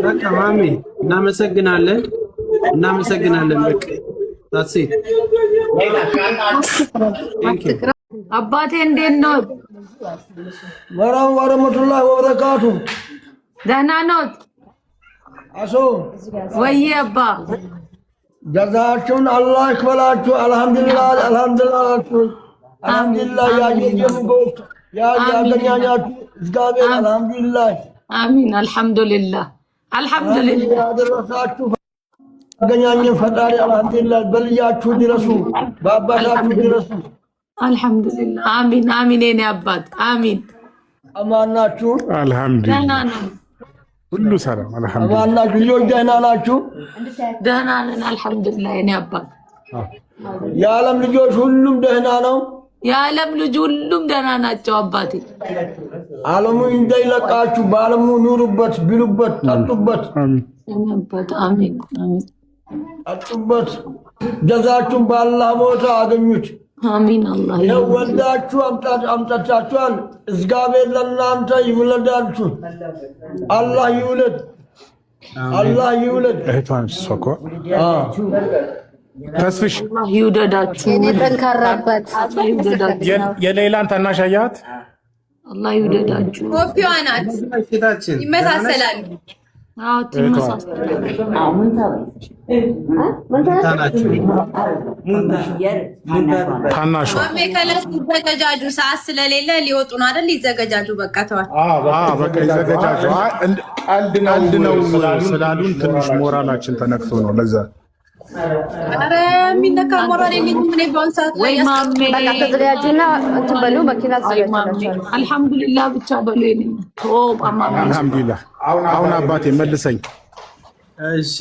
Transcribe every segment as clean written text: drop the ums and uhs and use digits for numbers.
በቃ ማሚ እናመሰግናለን። በቃ ታሲት አባቴ እንዴት ነው? ወረህመቱላሂ ወበረካቱ። ደህና ኖት? አሶ ወይ አባ ጀዛችሁን አላህ ይክፈላችሁ። አልሐምዱሊላህ ያየጀምጎት ያገኛኛችሁ እግዚአብሔር አልሐምዱሊላህ አሚን። አልሐምዱሊላህ ያደረሳችሁ ያገኛኝን ፈጣሪ አልሐምዱሊላህ። በልያችሁ ድረሱ፣ በአባታችሁ ድረሱ። አልሐምዱሊላህ አሚን። የኔ አባት አሚን። አማን ናችሁ? አልሐምዱሊላህ ሁሉ ሰላም አልሐምዱሊላህ። አማን ናችሁ? ልጆች ደህና ናችሁ? ደህና ነን አልሐምዱሊላህ። የኔ አባት የዓለም ልጆች ሁሉም ደህና ነው? የዓለም ልጅ ሁሉም ደህና ናቸው አባቴ። ዓለሙ እንዳይለቃችሁ፣ በዓለሙ ኑሩበት፣ ብሉበት፣ ጠጡበት። አሚን። ጠጡበት። ጀዛችሁን በአላህ ቦታ አገኙት። አሚን። አላህ ወልዳችሁ አምጣታችኋል። እግዚአብሔር ለእናንተ ይውለዳችሁ። አላህ ይውለድ። እህቷን ሶኮ ተስፍሽ ይውደዳችሁ። እኔ ጠንካራበት የሌላን ታናሽ አያት አላህ ይውደዳችሁ። ኮፒዋ ናት። ይመሳሰላሉ። አዎ ትመሳሰላሉ። ታናሽ ማሜ ከለስ ይዘገጃጁ። ሰዓት ስለሌለ ሊወጡ ነው አይደል? ይዘገጃጁ። በቃ ተዋል። በቃ ይዘገጃጁ። ቀልድ ነው ስላሉን ትንሽ ሞራላችን ተነክቶ ነው ለዛ። ኧረ የሚነካ ሞራል የለኝም እኔ በአሁን ሰዓት ላይ። በቃ ተዘጋጁና እንትን በሉ። መኪና ተዘጋጅታችኋል? አልሐምዱሊላህ ብቻ በሉ። አልሐምዱሊላህ። አሁን አባቴ መልሰኝ። እሺ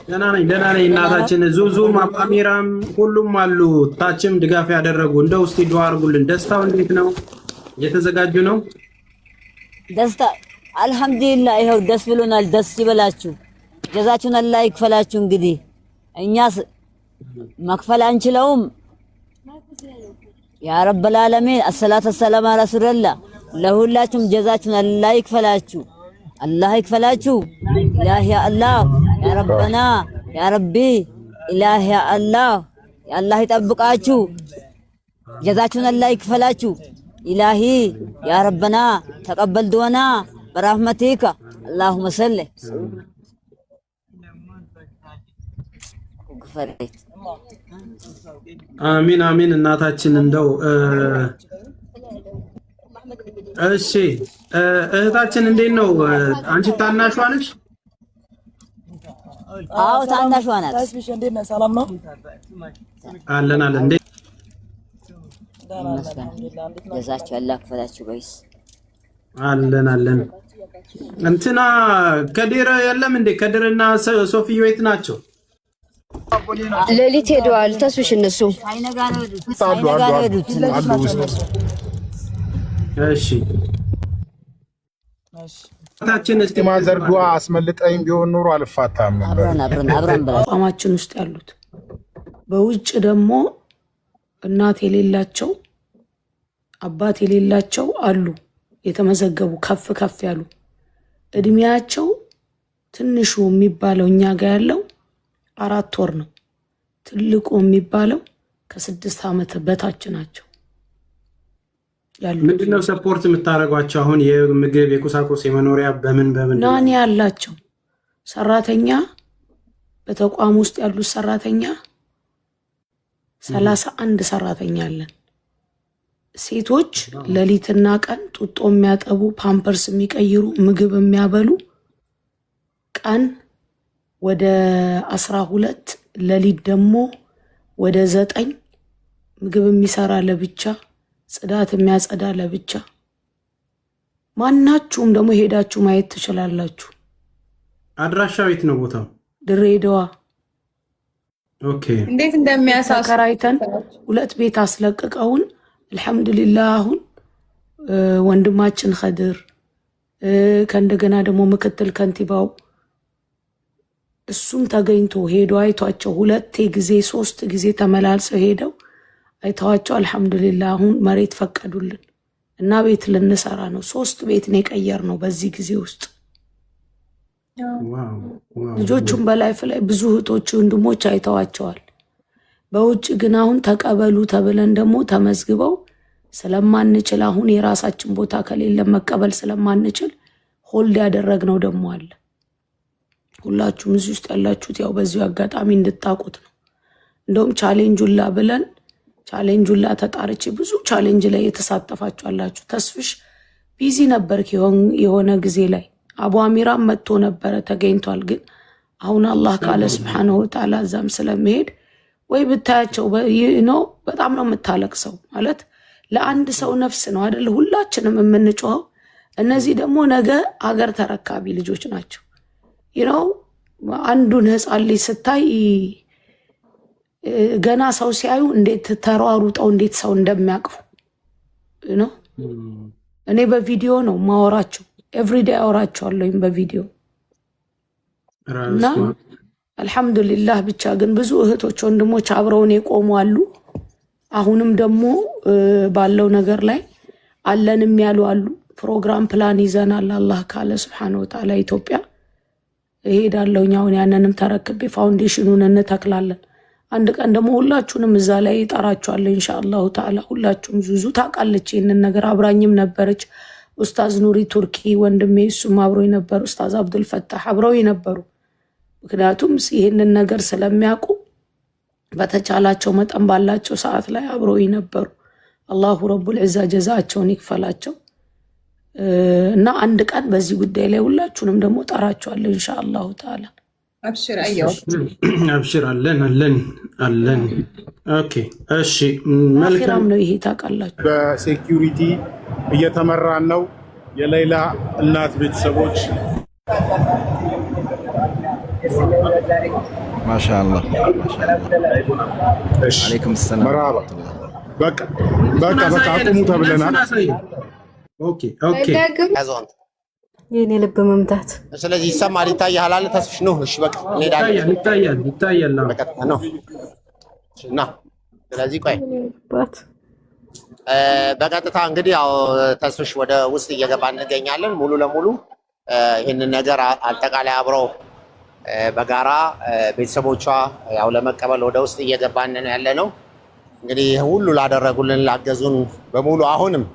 ደህና ነኝ እናታችን ዙዙም አባሚራም ሁሉም አሉ። ታችም ድጋፍ ያደረጉ እንደው እስቲ ዱአ አድርጉልን። ደስታው እንዴት ነው? እየተዘጋጁ ነው? ደስታ አልሐምዱሊላህ። ይኸው ደስ ብሎናል። ደስ ይበላችሁ። ጀዛችሁን አላህ ይክፈላችሁ። እንግዲህ እኛስ መክፈል አንችለውም። ያ ረብል ዓለሚን አሰላቱ ወሰላሙ ዐላ ረሱሊላህ። ለሁላችሁም ጀዛችሁን አላህ ይክፈላችሁ። ኢላሂ ያ አላህ ያ ረበና ያ ረቢ ኢላሂ ያ አላህ አላህ ይጠብቃችሁ። ጀዛችሁን አላህ ይክፈላችሁ። ኢላሂ ያ ረበና ተቀበል ዱዓና በረህመቲከ አላሁመ ሰሊ አሚን። እናታችን እንደው እሺ እህታችን እንዴት ነው? አንቺ ታናሿ ነሽ? አዎ ታናሿ ናት። እንዴት ነህ? ሰላም ነው? አለን እንዴ ጀዛችሁ አላህ ይክፈላችሁ። በይስ አለን እንትና ከድር የለም እንዴ? ከድርና ሶፊዮ የት ናቸው? ሌሊት ሄደዋል። ተስብሽ እነሱ እሺ ታችን እስቲ ማዘርዷ አስመልጠኝ ቢሆን ኑሮ አልፋታም ነበር። አብረን በቋማችን ውስጥ ያሉት በውጭ ደግሞ እናት የሌላቸው አባት የሌላቸው አሉ። የተመዘገቡ ከፍ ያሉ እድሜያቸው ትንሹ የሚባለው እኛ ጋር ያለው 4 ወር ነው። ትልቁ የሚባለው ከ6 ዓመት በታች ናቸው ያሉት። ምንድነው ሰፖርት የምታደርጓቸው? አሁን የምግብ የቁሳቁስ የመኖሪያ በምን ናኒ ያላቸው ሰራተኛ በተቋም ውስጥ ያሉት ሰራተኛ 31 ሰራተኛ አለን። ሴቶች ሌሊትና ቀን ጡጦ የሚያጠቡ፣ ፓምፐርስ የሚቀይሩ፣ ምግብ የሚያበሉ ቀን ወደ 12 ሌሊት ደግሞ ወደ 9 ምግብ የሚሰራ ለብቻ፣ ጽዳት የሚያጸዳ ለብቻ። ማናችሁም ደግሞ ሄዳችሁ ማየት ትችላላችሁ። አድራሻው የት ነው ቦታው? ድሬዳዋ። ኦኬ። እንዴት እንደሚያሳስ ተከራይተን 2 ቤት አስለቅቀውን አልሐምዱሊላህ። አሁን ወንድማችን ከድር ከእንደገና ደግሞ ምክትል ከንቲባው እሱም ተገኝቶ ሄዶ አይቷቸው 2 ጊዜ 3 ጊዜ ተመላልሰው ሄደው አይተዋቸው አልহামዱሊላህ አሁን መሬት ፈቀዱልን እና ቤት ልንሰራ ነው 3 ቤት ነው የቀየርነው በዚህ ጊዜ ውስጥ ልጆቹም በላይፍ ላይ ብዙ እህቶች ወንድሞች አይተዋቸዋል በውጭ ግን አሁን ተቀበሉ ተብለን ደግሞ ተመዝግበው ስለማንችል አሁን የራሳችን ቦታ ከሌለ መቀበል ስለማንችል ሆልድ ያደረግነው ደግሞ አለ ሁላችሁም እዚህ ውስጥ ያላችሁት ያው በዚሁ አጋጣሚ እንድታቁት ነው እንደውም ቻሌንጁላ ብለን ቻሌንጁላ ተጣርቼ ብዙ ቻሌንጅ ላይ የተሳተፋችሁ አላችሁ ተስፍሽ ቢዚ ነበርክ የሆነ ጊዜ ላይ አቡ አሚራም መጥቶ ነበር ተገኝቷል ግን አሁን አላህ ካለ Subhanahu Wa Ta'ala ዛም ስለመሄድ ወይ ብታያቸው ነው በጣም ነው የምታለቅሰው ማለት ለአንድ ሰው ነፍስ ነው አይደል ሁላችንም የምንጮኸው እነዚህ ደግሞ ነገ አገር ተረካቢ ልጆች ናቸው አንዱን ህፃን ልጅ ስታይ ገና ሰው ሲያዩ እንዴት ተሯሩጠው እንዴት ሰው እንደሚያቅፉ እኔ በቪዲዮ ነው ማወራቸው ኤቭሪዴይ አወራቸዋለሁ በቪዲዮ እና አልহামዱሊላህ ብቻ ግን ብዙ እህቶች ወንድሞች አብረውን የቆሙ አሉ አሁንም ደግሞ ባለው ነገር ላይ አለንም ያሉ አሉ ፕሮግራም ፕላን ይዘናል አላህ ካለ Subhanahu Wa Ta'ala ኢትዮጵያ እሄዳለሁኝ አሁን ያንንም ተረክቤ ፋውንዴሽኑን እንተክላለን አንድ ቀን ደግሞ ሁላችሁንም እዛ ላይ ይጣራችኋለሁ ኢንሻአላህ ተዓላ ሁላችሁም ዙዙ ታቃለች ይሄንን ነገር አብራኝም ነበረች ኡስታዝ ኑሪ ቱርኪ ወንድሜ እሱም አብሮኝ ነበር ኡስታዝ አብዱል ፈታህ አብሮኝ ነበሩ ምክንያቱም ይሄንን ነገር ስለሚያውቁ በተቻላቸው መጠን ባላቸው ሰዓት ላይ አብሮኝ ነበሩ አላሁ ረቡል ዒዛ ጀዛቸውን ይክፈላቸው እና አንድ ቀን በዚህ ጉዳይ ላይ ሁላችሁንም ደግሞ ጠራችኋለሁ ኢንሻአላህ ተዓላ አብሽር አየው አብሽር አለን ኦኬ እሺ መልካም ነው ይሄ ታውቃላችሁ በሴኩሪቲ እየተመራን ነው የሌላ እናት ቤተሰቦች ማሻአላህ አለይኩም ሰላም መራባ በቃ አቁሙ ተብለናል ኦኬ ያዟን የኔ ልብ መምታት ስለዚህ ይሰማል ይታያል አለ ተስፍሽ ነው እሺ በቃ እንሄዳለን ይታያል በቃ ነው እና ስለዚህ ቆይ በቀጥታ እንግዲህ ያው ተስፍሽ ወደ ውስጥ እየገባ እንገኛለን ሙሉ ለሙሉ ይሄንን ነገር አጠቃላይ አብረው በጋራ ቤተሰቦቿ ያው ለመቀበል ወደ ውስጥ እየገባን ያለ ነው እንግዲህ ሁሉ ላደረጉልን ላገዙን በሙሉ አሁንም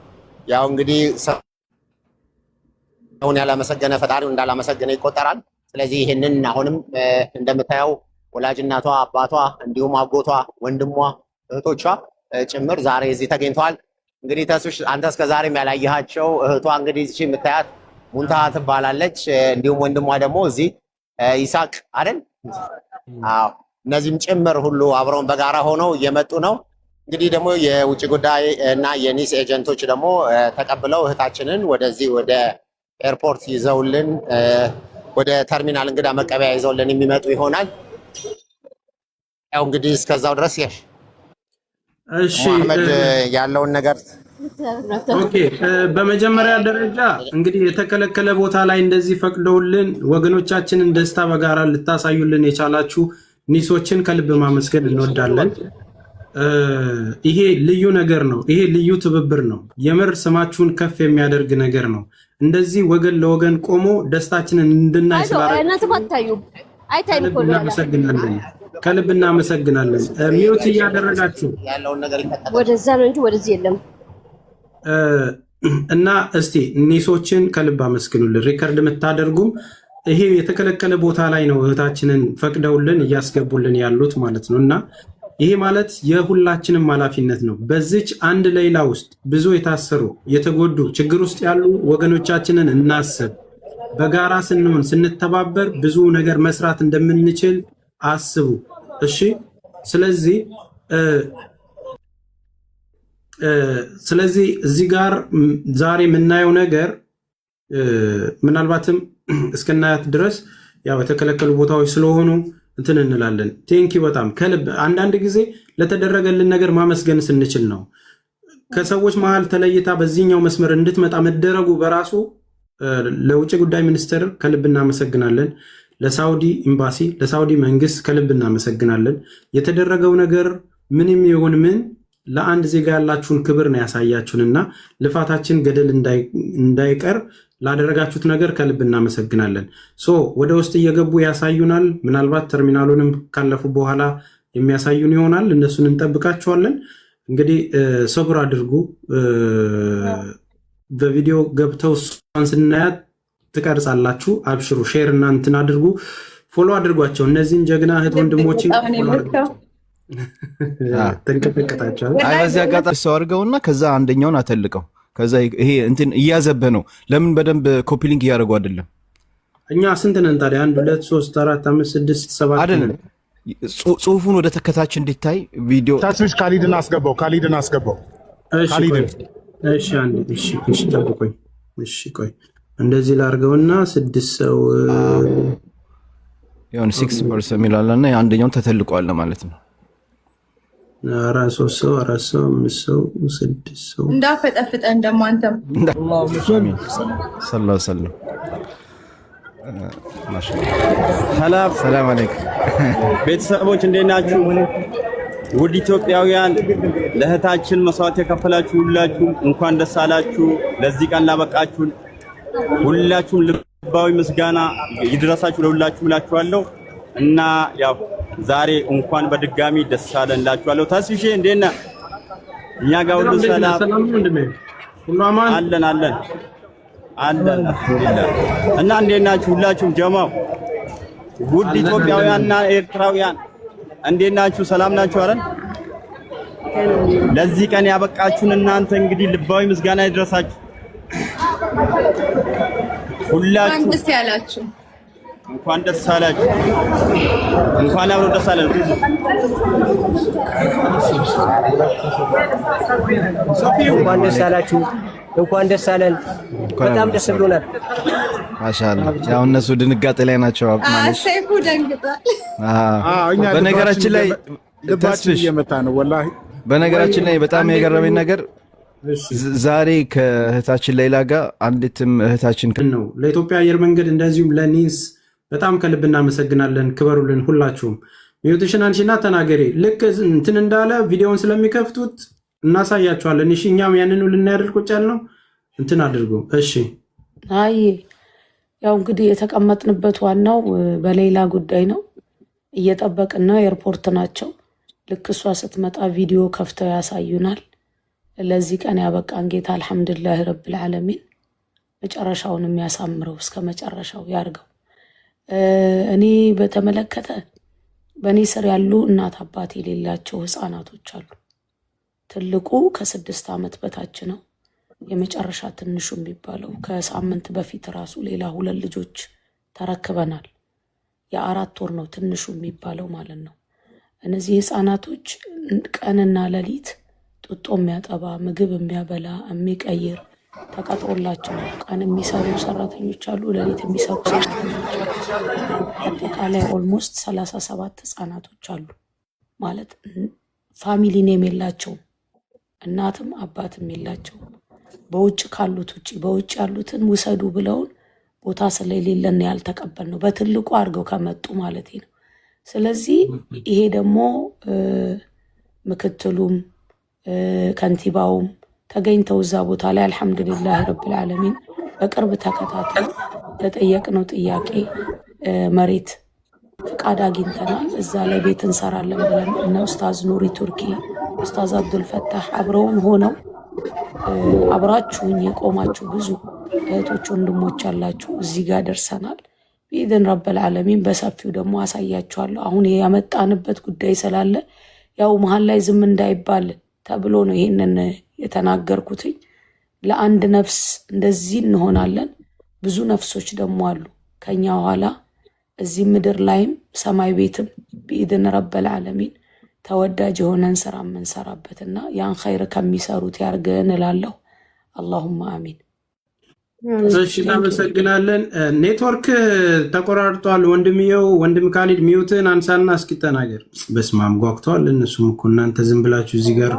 ያው እንግዲህ አሁን ያላመሰገነ ፈጣሪው እንዳላመሰገነ ይቆጠራል ስለዚህ ይሄንን አሁንም እንደምታየው ወላጅ እናቷ አባቷ እንዲሁም አጎቷ ወንድሟ እህቶቿ ጭምር ዛሬ እዚህ ተገኝተዋል እንግዲህ ተስፍሽ አንተ እስከ ዛሬም ያላየሃቸው እህቷ እንግዲህ እዚህ የምታያት ሙንታሃ ትባላለች እንዲሁም ወንድሟ ደግሞ እዚህ ይሳቅ አይደል አዎ እነዚህም ጭምር ሁሉ አብረውን በጋራ ሆነው እየመጡ ነው እንግዲህ ደግሞ የውጭ ጉዳይ እና የኒስ ኤጀንቶች ደግሞ ተቀብለው እህታችንን ወደዚህ ወደ ኤርፖርት ይዘውልን ወደ ተርሚናል እንግዳ መቀበያ ይዘውልን የሚመጡ ይሆናል ያው እንግዲህ እስከዛው ድረስ እሺ አህመድ ያለውን ነገር ኦኬ በመጀመሪያ ደረጃ እንግዲህ የተከለከለ ቦታ ላይ እንደዚህ ፈቅደውልን ወገኖቻችንን ደስታ በጋራ ልታሳዩልን የቻላችሁ ኒሶችን ከልብ ማመስገን እንወዳለን ይሄ ልዩ ነገር ነው ይሄ ልዩ ትብብር ነው የምር ስማችሁን ከፍ የሚያደርግ ነገር ነው እንደዚህ ወገን ለወገን ቆሞ ደስታችንን እንድናይ ከልብ እናመሰግናለን ሚውት እያደረጋችሁ ያለውን ነገር ወደዛ ነው እንጂ ወደዚህ የለም እና እስቲ ኒሶችን ከልብ አመስግኑልን ሪከርድ የምታደርጉም ይሄ የተከለከለ ቦታ ላይ ነው እህታችንን ፈቅደውልን እያስገቡልን ያሉት ማለት ነው እና ይሄ ማለት የሁላችንም ኃላፊነት ነው በዚች አንድ ሌላ ውስጥ ብዙ የታሰሩ የተጎዱ ችግር ውስጥ ያሉ ወገኖቻችንን እናስብ በጋራ ስንሆን ስንተባበር ብዙ ነገር መስራት እንደምንችል አስቡ እሺ ስለዚህ እዚህ ጋር ዛሬ የምናየው ነገር ምናልባትም እስከናያት ድረስ ያው የተከለከሉ ቦታዎች ስለሆኑ እንትን እንላለን ቴንኪ በጣም ከልብ አንዳንድ ጊዜ ለተደረገልን ነገር ማመስገን ስንችል ነው ከሰዎች መሃል ተለይታ በዚህኛው መስመር እንድትመጣ መደረጉ በራሱ ለውጭ ጉዳይ ሚኒስትር ከልብ እናመሰግናለን ለሳውዲ ኤምባሲ፣ ለሳውዲ መንግስት ከልብ እናመሰግናለን። የተደረገው ነገር ምንም ይሁን ምን ለአንድ ዜጋ ያላችሁን ክብር ነው ያሳያችሁንና ልፋታችን ገደል እንዳይቀር ላደረጋችሁት ነገር ከልብ እናመሰግናለን። ወደ ውስጥ እየገቡ ያሳዩናል። ምናልባት ተርሚናሉንም ካለፉ በኋላ የሚያሳዩን ይሆናል። እነሱን እንጠብቃቸዋለን። እንግዲህ ሰብር አድርጉ። በቪዲዮ ገብተው እሷን ስናያት ትቀርጻላችሁ። አብሽሩ፣ ሼር እና እንትን አድርጉ፣ ፎሎ አድርጓቸው። እነዚህን ጀግና እህት ወንድሞችን ተንቀጠቀጣቸዋል። በዚህ አጋጣሚ ሰው አድርገውና ከዛ አንደኛውን አተልቀው ከዛ ይሄ እንትን እያዘበህ ነው። ለምን በደንብ ኮፒ ሊንክ እያደረጉ አይደለም? እኛ ስንት ነን ታዲያ? 1 2 3 4 5 6 7 አይደለም። ጽሁፉን ወደ ተከታች እንዲታይ ቪዲዮ ታስቢሽ ካሊድን አስገባው። እሺ አንዴ። እሺ ጠብቆኝ። እሺ ቆይ እንደዚህ ላርገውና 6 ሰው ይሁን 6% የሚላለና አንደኛውን ተተልቀዋል ማለት ነው። 4 ሰው 5 ሰው 6 ሰው እንዳፈጠፍጠ እንደማንተም ሰለላሁ ዐለይሂ ሰላም አለይኩም ቤተሰቦች እንዴት ናችሁ? ውድ ኢትዮጵያውያን ለእህታችን መስዋዕት የከፈላችሁ ሁላችሁም እንኳን ደስ አላችሁ። ለዚህ ቀን ላበቃችሁን ሁላችሁም ልባዊ ምስጋና ይድረሳችሁ ለሁላችሁ እላችኋለሁ። እና ያው ዛሬ እንኳን በድጋሚ ደስ አለን እላችኋለሁ። ተስፍሼ እንዴት ነህ? እኛ ጋር ሁሉ ሰላም አለን አልሐምዱሊላህ። እና እንዴት ናችሁ ሁላችሁም ጀማው? ውድ ኢትዮጵያውያንና ኤርትራውያን እንዴት ናችሁ? ሰላም ናችሁ አይደል? ለዚህ ቀን ያበቃችሁን እናንተ እንግዲህ ልባዊ ምስጋና ይድረሳችሁ ሁላችሁ። ደስ ያላችሁ እንኳን ደስ አላችሁ። እንኳን አብሮ ደስ አለን። እንኳን ደስ አላችሁ። እንኳን ደስ አለን። በጣም ደስ ብሎናል። ማሻአላ። ያው እነሱ ድንጋጤ ላይ ናቸው። ሰይፉ ደንግጧል። በነገራችን ላይ ተስፍሽ እየመታ ነው ወላሂ። በነገራችን ላይ በጣም የገረመኝ ነገር ዛሬ ከእህታችን ሌላ ጋር አንዲትም እህታችን ነው ለኢትዮጵያ አየር መንገድ እንደዚሁም ለኒስ በጣም ከልብ እናመሰግናለን። ክበሩልን ሁላችሁም። ሚዩትሽን አንቺና ተናገሪ። ልክ እንትን እንዳለ ቪዲዮውን ስለሚከፍቱት እናሳያቸዋለን። እሺ እኛም ያንኑ ልናያደርግ ቁጭ ያልነው እንትን አድርጉ። እሺ አይ ያው እንግዲህ የተቀመጥንበት ዋናው በሌላ ጉዳይ ነው። እየጠበቅን ነው። ኤርፖርት ናቸው። ልክ እሷ ስትመጣ ቪዲዮ ከፍተው ያሳዩናል። ለዚህ ቀን ያበቃን ጌታ አልሐምዱሊላህ ረብል ዓለሚን መጨረሻውን የሚያሳምረው እስከ መጨረሻው ያርገው። እኔ በተመለከተ በእኔ ስር ያሉ እናት አባት የሌላቸው ህፃናቶች አሉ። ትልቁ ከ6 ዓመት በታች ነው። የመጨረሻ ትንሹ የሚባለው ከሳምንት በፊት ራሱ ሌላ 2 ልጆች ተረክበናል። የ4 ወር ነው ትንሹ የሚባለው ማለት ነው። እነዚህ ህፃናቶች ቀንና ሌሊት ጡጦ የሚያጠባ ምግብ የሚያበላ የሚቀይር ተቀጥሮላቸው ቀን የሚሰሩ ሰራተኞች አሉ፣ ሌሊት የሚሰሩ ሰራተኞች አሉ። አጠቃላይ ኦልሞስት 37 ህፃናቶች አሉ ማለት ፋሚሊ ኔም የላቸውም፣ እናትም አባትም የላቸውም። በውጭ ካሉት ውጭ በውጭ ያሉትን ውሰዱ ብለውን ቦታ ስለሌለን ያልተቀበል ነው በትልቁ አድርገው ከመጡ ማለት ነው። ስለዚህ ይሄ ደግሞ ምክትሉም ከንቲባውም ተገኝተው እዛ ቦታ ላይ አልሐምዱሊላህ ረብል ዓለሚን በቅርብ ተከታትለው ለጠየቅነው ጥያቄ መሬት ፍቃድ አግኝተናል። እዛ ላይ ቤት እንሰራለን ብለን እነ ኡስታዝ ኑሪ ቱርኪ፣ ኡስታዝ አብዱልፈታህ አብረውን ሆነው አብራችሁኝ የቆማችሁ ብዙ እህቶች ወንድሞች አላችሁ። እዚህ ጋር ደርሰናል። ቢኢዝን ረብል ዓለሚን በሰፊው ደግሞ አሳያችኋለሁ። አሁን ያመጣንበት ጉዳይ ስላለ ያው መሀል ላይ ዝም እንዳይባል ተብሎ ነው ይሄንን የተናገርኩትኝ። ለአንድ ነፍስ እንደዚህ እንሆናለን። ብዙ ነፍሶች ደግሞ አሉ ከኛ ኋላ እዚህ ምድር ላይም ሰማይ ቤትም ቢኢዝን ረብል ዓለሚን ተወዳጅ የሆነን ስራ የምንሰራበትና ያን ኸይር ከሚሰሩት ያርገን እላለሁ። አላሁማ አሚን። እሺ እናመሰግናለን። ኔትወርክ ተቆራርጧል። ወንድምየው ወንድም ካሊድ ሚዩትን አንሳና እስኪ ተናገር። በስመ አብ ጓግተዋል እነሱም እኮ እናንተ ዝም ብላችሁ እዚህ ጋር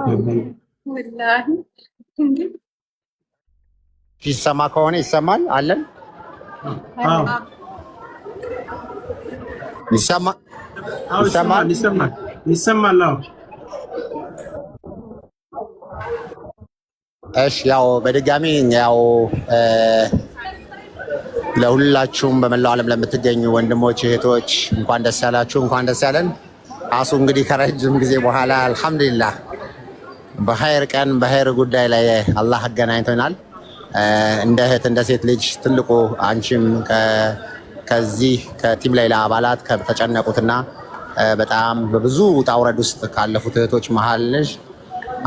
ይሰማ ከሆነ ይሰማል አለን። ይሰማል? እሺ ያው በድጋሚ ያው ለሁላችሁም በመላው ዓለም ለምትገኙ ወንድሞች እህቶች እንኳን ደስ ያላችሁ፣ እንኳን ደስ ያለን። አሱ እንግዲህ ከረጅም ጊዜ በኋላ አልሐምዱሊላህ በኸይር ቀን በኸይር ጉዳይ ላይ አላህ አገናኝቶናል። እንደ እህት እንደ ሴት ልጅ ትልቁ አንቺም ከዚህ ከቲም ሌላ አባላት ከተጨነቁትና በጣም በብዙ ውጣ ውረድ ውስጥ ካለፉት እህቶች መሃል ነሽ።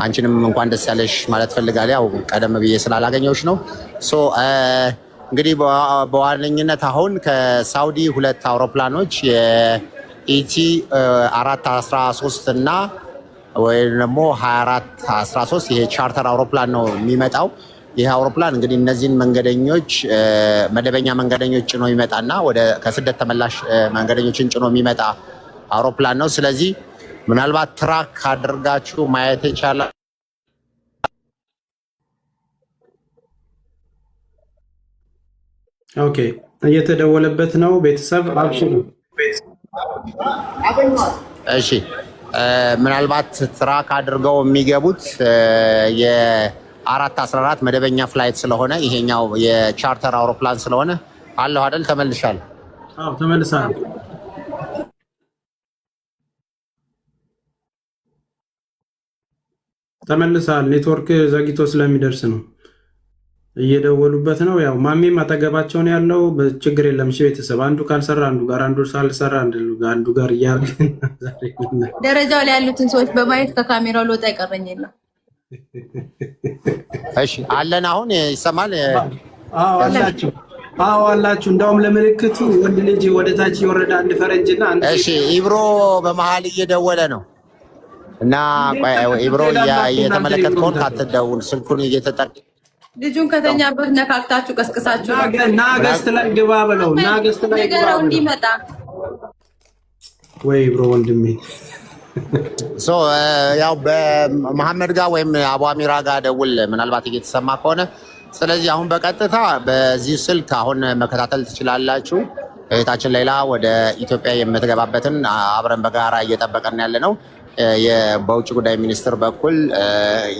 አንቺንም እንኳን ደስ ያለሽ ማለት ፈልጋለሁ። ያው ቀደም ብዬ ስላላገኘሁሽ ነው። እንግዲህ በዋነኝነት አሁን ከሳውዲ 2 አውሮፕላኖች የኢቲ 413 እና ወይ ደግሞ 2413 ይሄ ቻርተር አውሮፕላን ነው የሚመጣው። ይሄ አውሮፕላን እንግዲህ እነዚህን መንገደኞች መደበኛ መንገደኞች ጭኖ ይመጣና ወደ ከስደት ተመላሽ መንገደኞችን ጭኖ የሚመጣ አውሮፕላን ነው። ስለዚህ ምናልባት ትራክ አድርጋችሁ ማየት ይቻላል። ኦኬ፣ እየተደወለበት ነው። ቤተሰብ አብሽሩ። እሺ፣ ምናልባት ትራክ አድርገው የሚገቡት የ414 መደበኛ ፍላይት ስለሆነ ይሄኛው የቻርተር አውሮፕላን ስለሆነ አለሁ አይደል? ተመልሻለሁ። አዎ ተመልሳለሁ። ተመልሳል። ኔትወርክ ዘግይቶ ስለሚደርስ ነው። እየደወሉበት ነው። ያው ማሚም አጠገባቸውን ያለው ችግር የለም። እሺ ቤተሰብ አንዱ ካልሰራ አንዱ ጋር፣ አንዱ ሳልሰራ አንዱ ጋር እያሉ ደረጃው ላይ ያሉትን ሰዎች በማየት ከካሜራው ልወጣ ይቀረኝ የለም። እሺ አለን። አሁን ይሰማል? አዎ አላችሁ። አዎ አላችሁ። እንደውም ለምልክቱ ወንድ ልጅ ወደታች ይወረዳ አንድ ፈረንጅና አንድ። እሺ ኢብሮ በመሃል እየደወለ ነው እና ኢብሮ እየተመለከትከው ካትደውል ስልኩን እየተጠቅ ልጁን ከተኛበት ነካክታችሁ ቀስቅሳችሁ ናገስት ላይ ግባ በለው። ናገስት ላይ ግባ እንዲመጣ ወይ ኢብሮ ወንድሜ። ያው በመሐመድ ጋር ወይም አቡ አሚራ ጋር ደውል ምናልባት እየተሰማ ከሆነ። ስለዚህ አሁን በቀጥታ በዚህ ስልክ አሁን መከታተል ትችላላችሁ። እህታችን ሌላ ወደ ኢትዮጵያ የምትገባበትን አብረን በጋራ እየጠበቀን ያለ ነው። በውጭ ጉዳይ ሚኒስትር በኩል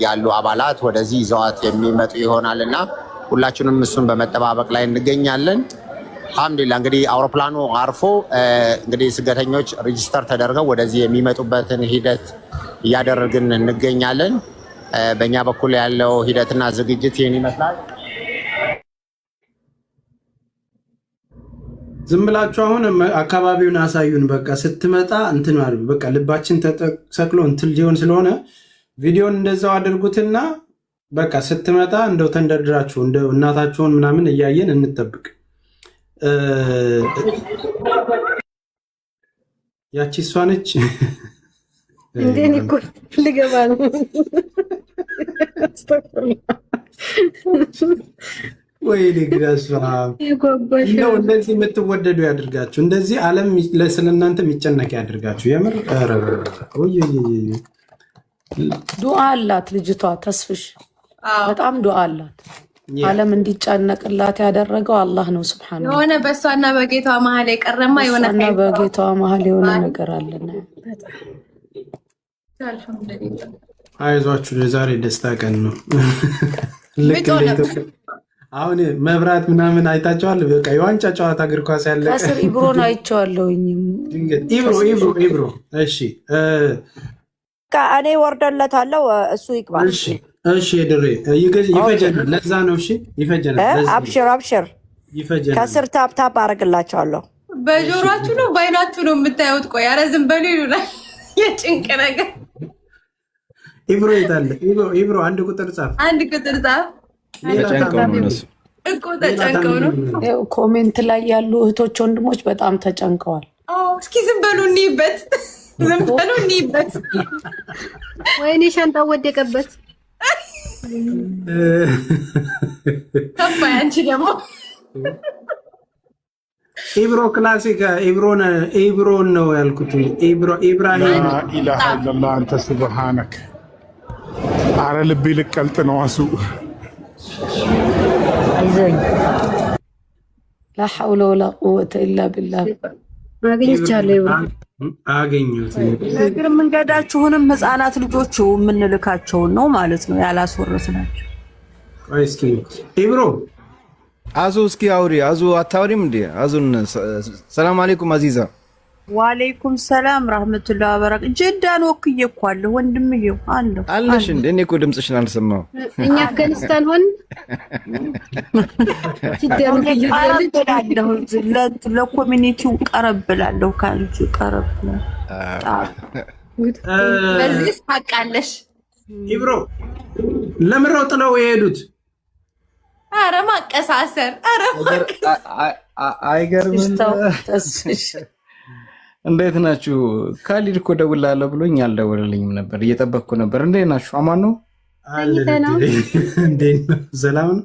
ያሉ አባላት ወደዚህ ይዘዋት የሚመጡ ይሆናል እና ሁላችንም እሱን በመጠባበቅ ላይ እንገኛለን። አልሐምዱሊላህ እንግዲህ አውሮፕላኑ አርፎ እንግዲህ ስደተኞች ሬጂስተር ተደርገው ወደዚህ የሚመጡበትን ሂደት እያደረግን እንገኛለን። በእኛ በኩል ያለው ሂደትና ዝግጅት ይህን ይመስላል። ዝም ብላችሁ አሁን አካባቢውን አሳዩን። በቃ ስትመጣ እንትን ማለት በቃ ልባችን ተሰቅሎ እንትን ሊሆን ስለሆነ ቪዲዮን እንደዛው አድርጉትና በቃ ስትመጣ እንደው ተንደርድራችሁ እንደው እናታችሁን ምናምን እያየን እንጠብቅ። ያቺ እሷ ነች እንዴ? እኮ ልገባ ነው። ወይ ድግዳሷ ነው። እንደዚህ የምትወደዱ ያድርጋችሁ። እንደዚህ ዓለም ስለእናንተ የሚጨነቅ ያድርጋችሁ። የምር ዱዓ አላት ልጅቷ ተስፍሽ፣ በጣም ዱዓ አላት። ዓለም እንዲጨነቅላት ያደረገው አላህ ነው ሱብሃነሁ። የሆነ በእሷና በጌቷ መሀል የቀረማ የሆነ በጌቷ መሀል የሆነ ነገር አለና አይዟችሁ፣ የዛሬ ደስታ ቀን ነው። ልክ አሁን መብራት ምናምን አይታቸዋል። በቃ የዋንጫ ጨዋታ እግር ኳስ ያለ ከስር ኢብሮን አይቼዋለሁኝ። ኢብሮ እሺ፣ እኔ ወርደለታለሁ፣ እሱ ይግባ። እሺ ድሬ ይፈጀናል። ለዛ ነው እሺ፣ ይፈጀናል። አብሽር ይፈጀናል። ከስር ታፕ አደርግላቸዋለሁ። በጆሮአችሁ ነው በአይናችሁ ነው የምታዩት? ቆይ ኧረ ዝም በሉ ይሉናል። የጭንቅ ነገር። ኢብሮ የታለ? ኢብሮ አንድ ቁጥር ጻፍ፣ አንድ ቁጥር ጻፍ። ተጨንቀው ነው። ኮሜንት ላይ ያሉ እህቶች ወንድሞች በጣም ተጨንቀዋል። እስኪ ዝም በሉ እንይበት፣ ዝም በሉ እንይበት። ወይኔ ሻንጣው ወደቀበት። ከፋ አንቺ ደግሞ ኢብሮ ክላሲክ ኢብሮን ነው ያልኩት። ኢብራሂም ኢላሃ ኢላላህ አንተ ሱብሃነክ። አረ ልቤ ልቀልጥ ነው አሱ አይዞኝ። ላ ሐውለ ወላ ቁወተ ኢላ ቢላህ። አገኝቻለሁ። አገኘሁት። እግር መንገዳችሁንም ህፃናት ልጆች የምንልካቸው ነው ማለት ነው ያላስወረስናቸው። ቆይ እስኪ ኢብሮ አዙ እስኪ አውሪ። አዙ አታውሪም እንዴ? አዙን ሰላም አለይኩም አዚዛ። ወአለይኩም ሰላም ረህመቱላሂ ወበረካቱ። ጀዳን ወክዬ እኮ አለሁ ወንድምዬው አለሁ አለሽ እንዴ? እኔ እኮ ድምፅሽን አልሰማው። እኛ አፍጋኒስታን ሆን ጀዳን ወክዬ አለሁ ለኮሚኒቲው ቀረብላለሁ ካንቺ ቀረብላለሁ። በዚህ ታቃለሽ ኢብሮ ለምን ነው ጥለው የሄዱት? ኧረ ማቀሳሰር ኧረ አይገርምም። እንዴት ናችሁ? ካሊድ እኮ ደውላለሁ ብሎኝ አልደወለልኝም ነበር፣ እየጠበቅኩ ነበር። እንዴት ናችሁ? አማን ነው? እንዴት ነው? ሰላም ነው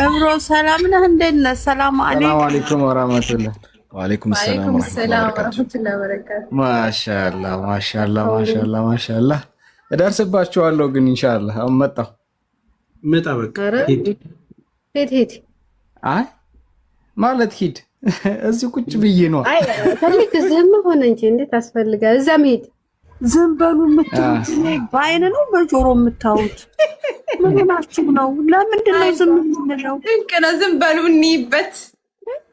እብሮ? ሰላም ነህ? እንዴት ነህ? ሰላም አለይኩም ወራህመቱላህ። ወአለይኩም ሰላም ወራህመቱላህ ወበረካቱ። ማሻአላህ ማሻአላህ ማሻአላህ ማሻአላህ። እደርስባችኋለሁ ግን ኢንሻአላህ። አሁን መጣሁ። መጣ በቃ ሄድ አይ ማለት ሂድ። እዚህ ቁጭ ብዬ ነው። አይ ከልክ ዝም ሆነ እንጂ እንዴት አስፈልጋል? እዛ መሄድ ዝም በሉ የምትሉት በአይን ነው በጆሮ የምታዩት? ምን ሆናችሁ ነው? ለምንድን ነው ዝም የምንለው? ድንቅ ነው። ዝም በሉ እንይበት።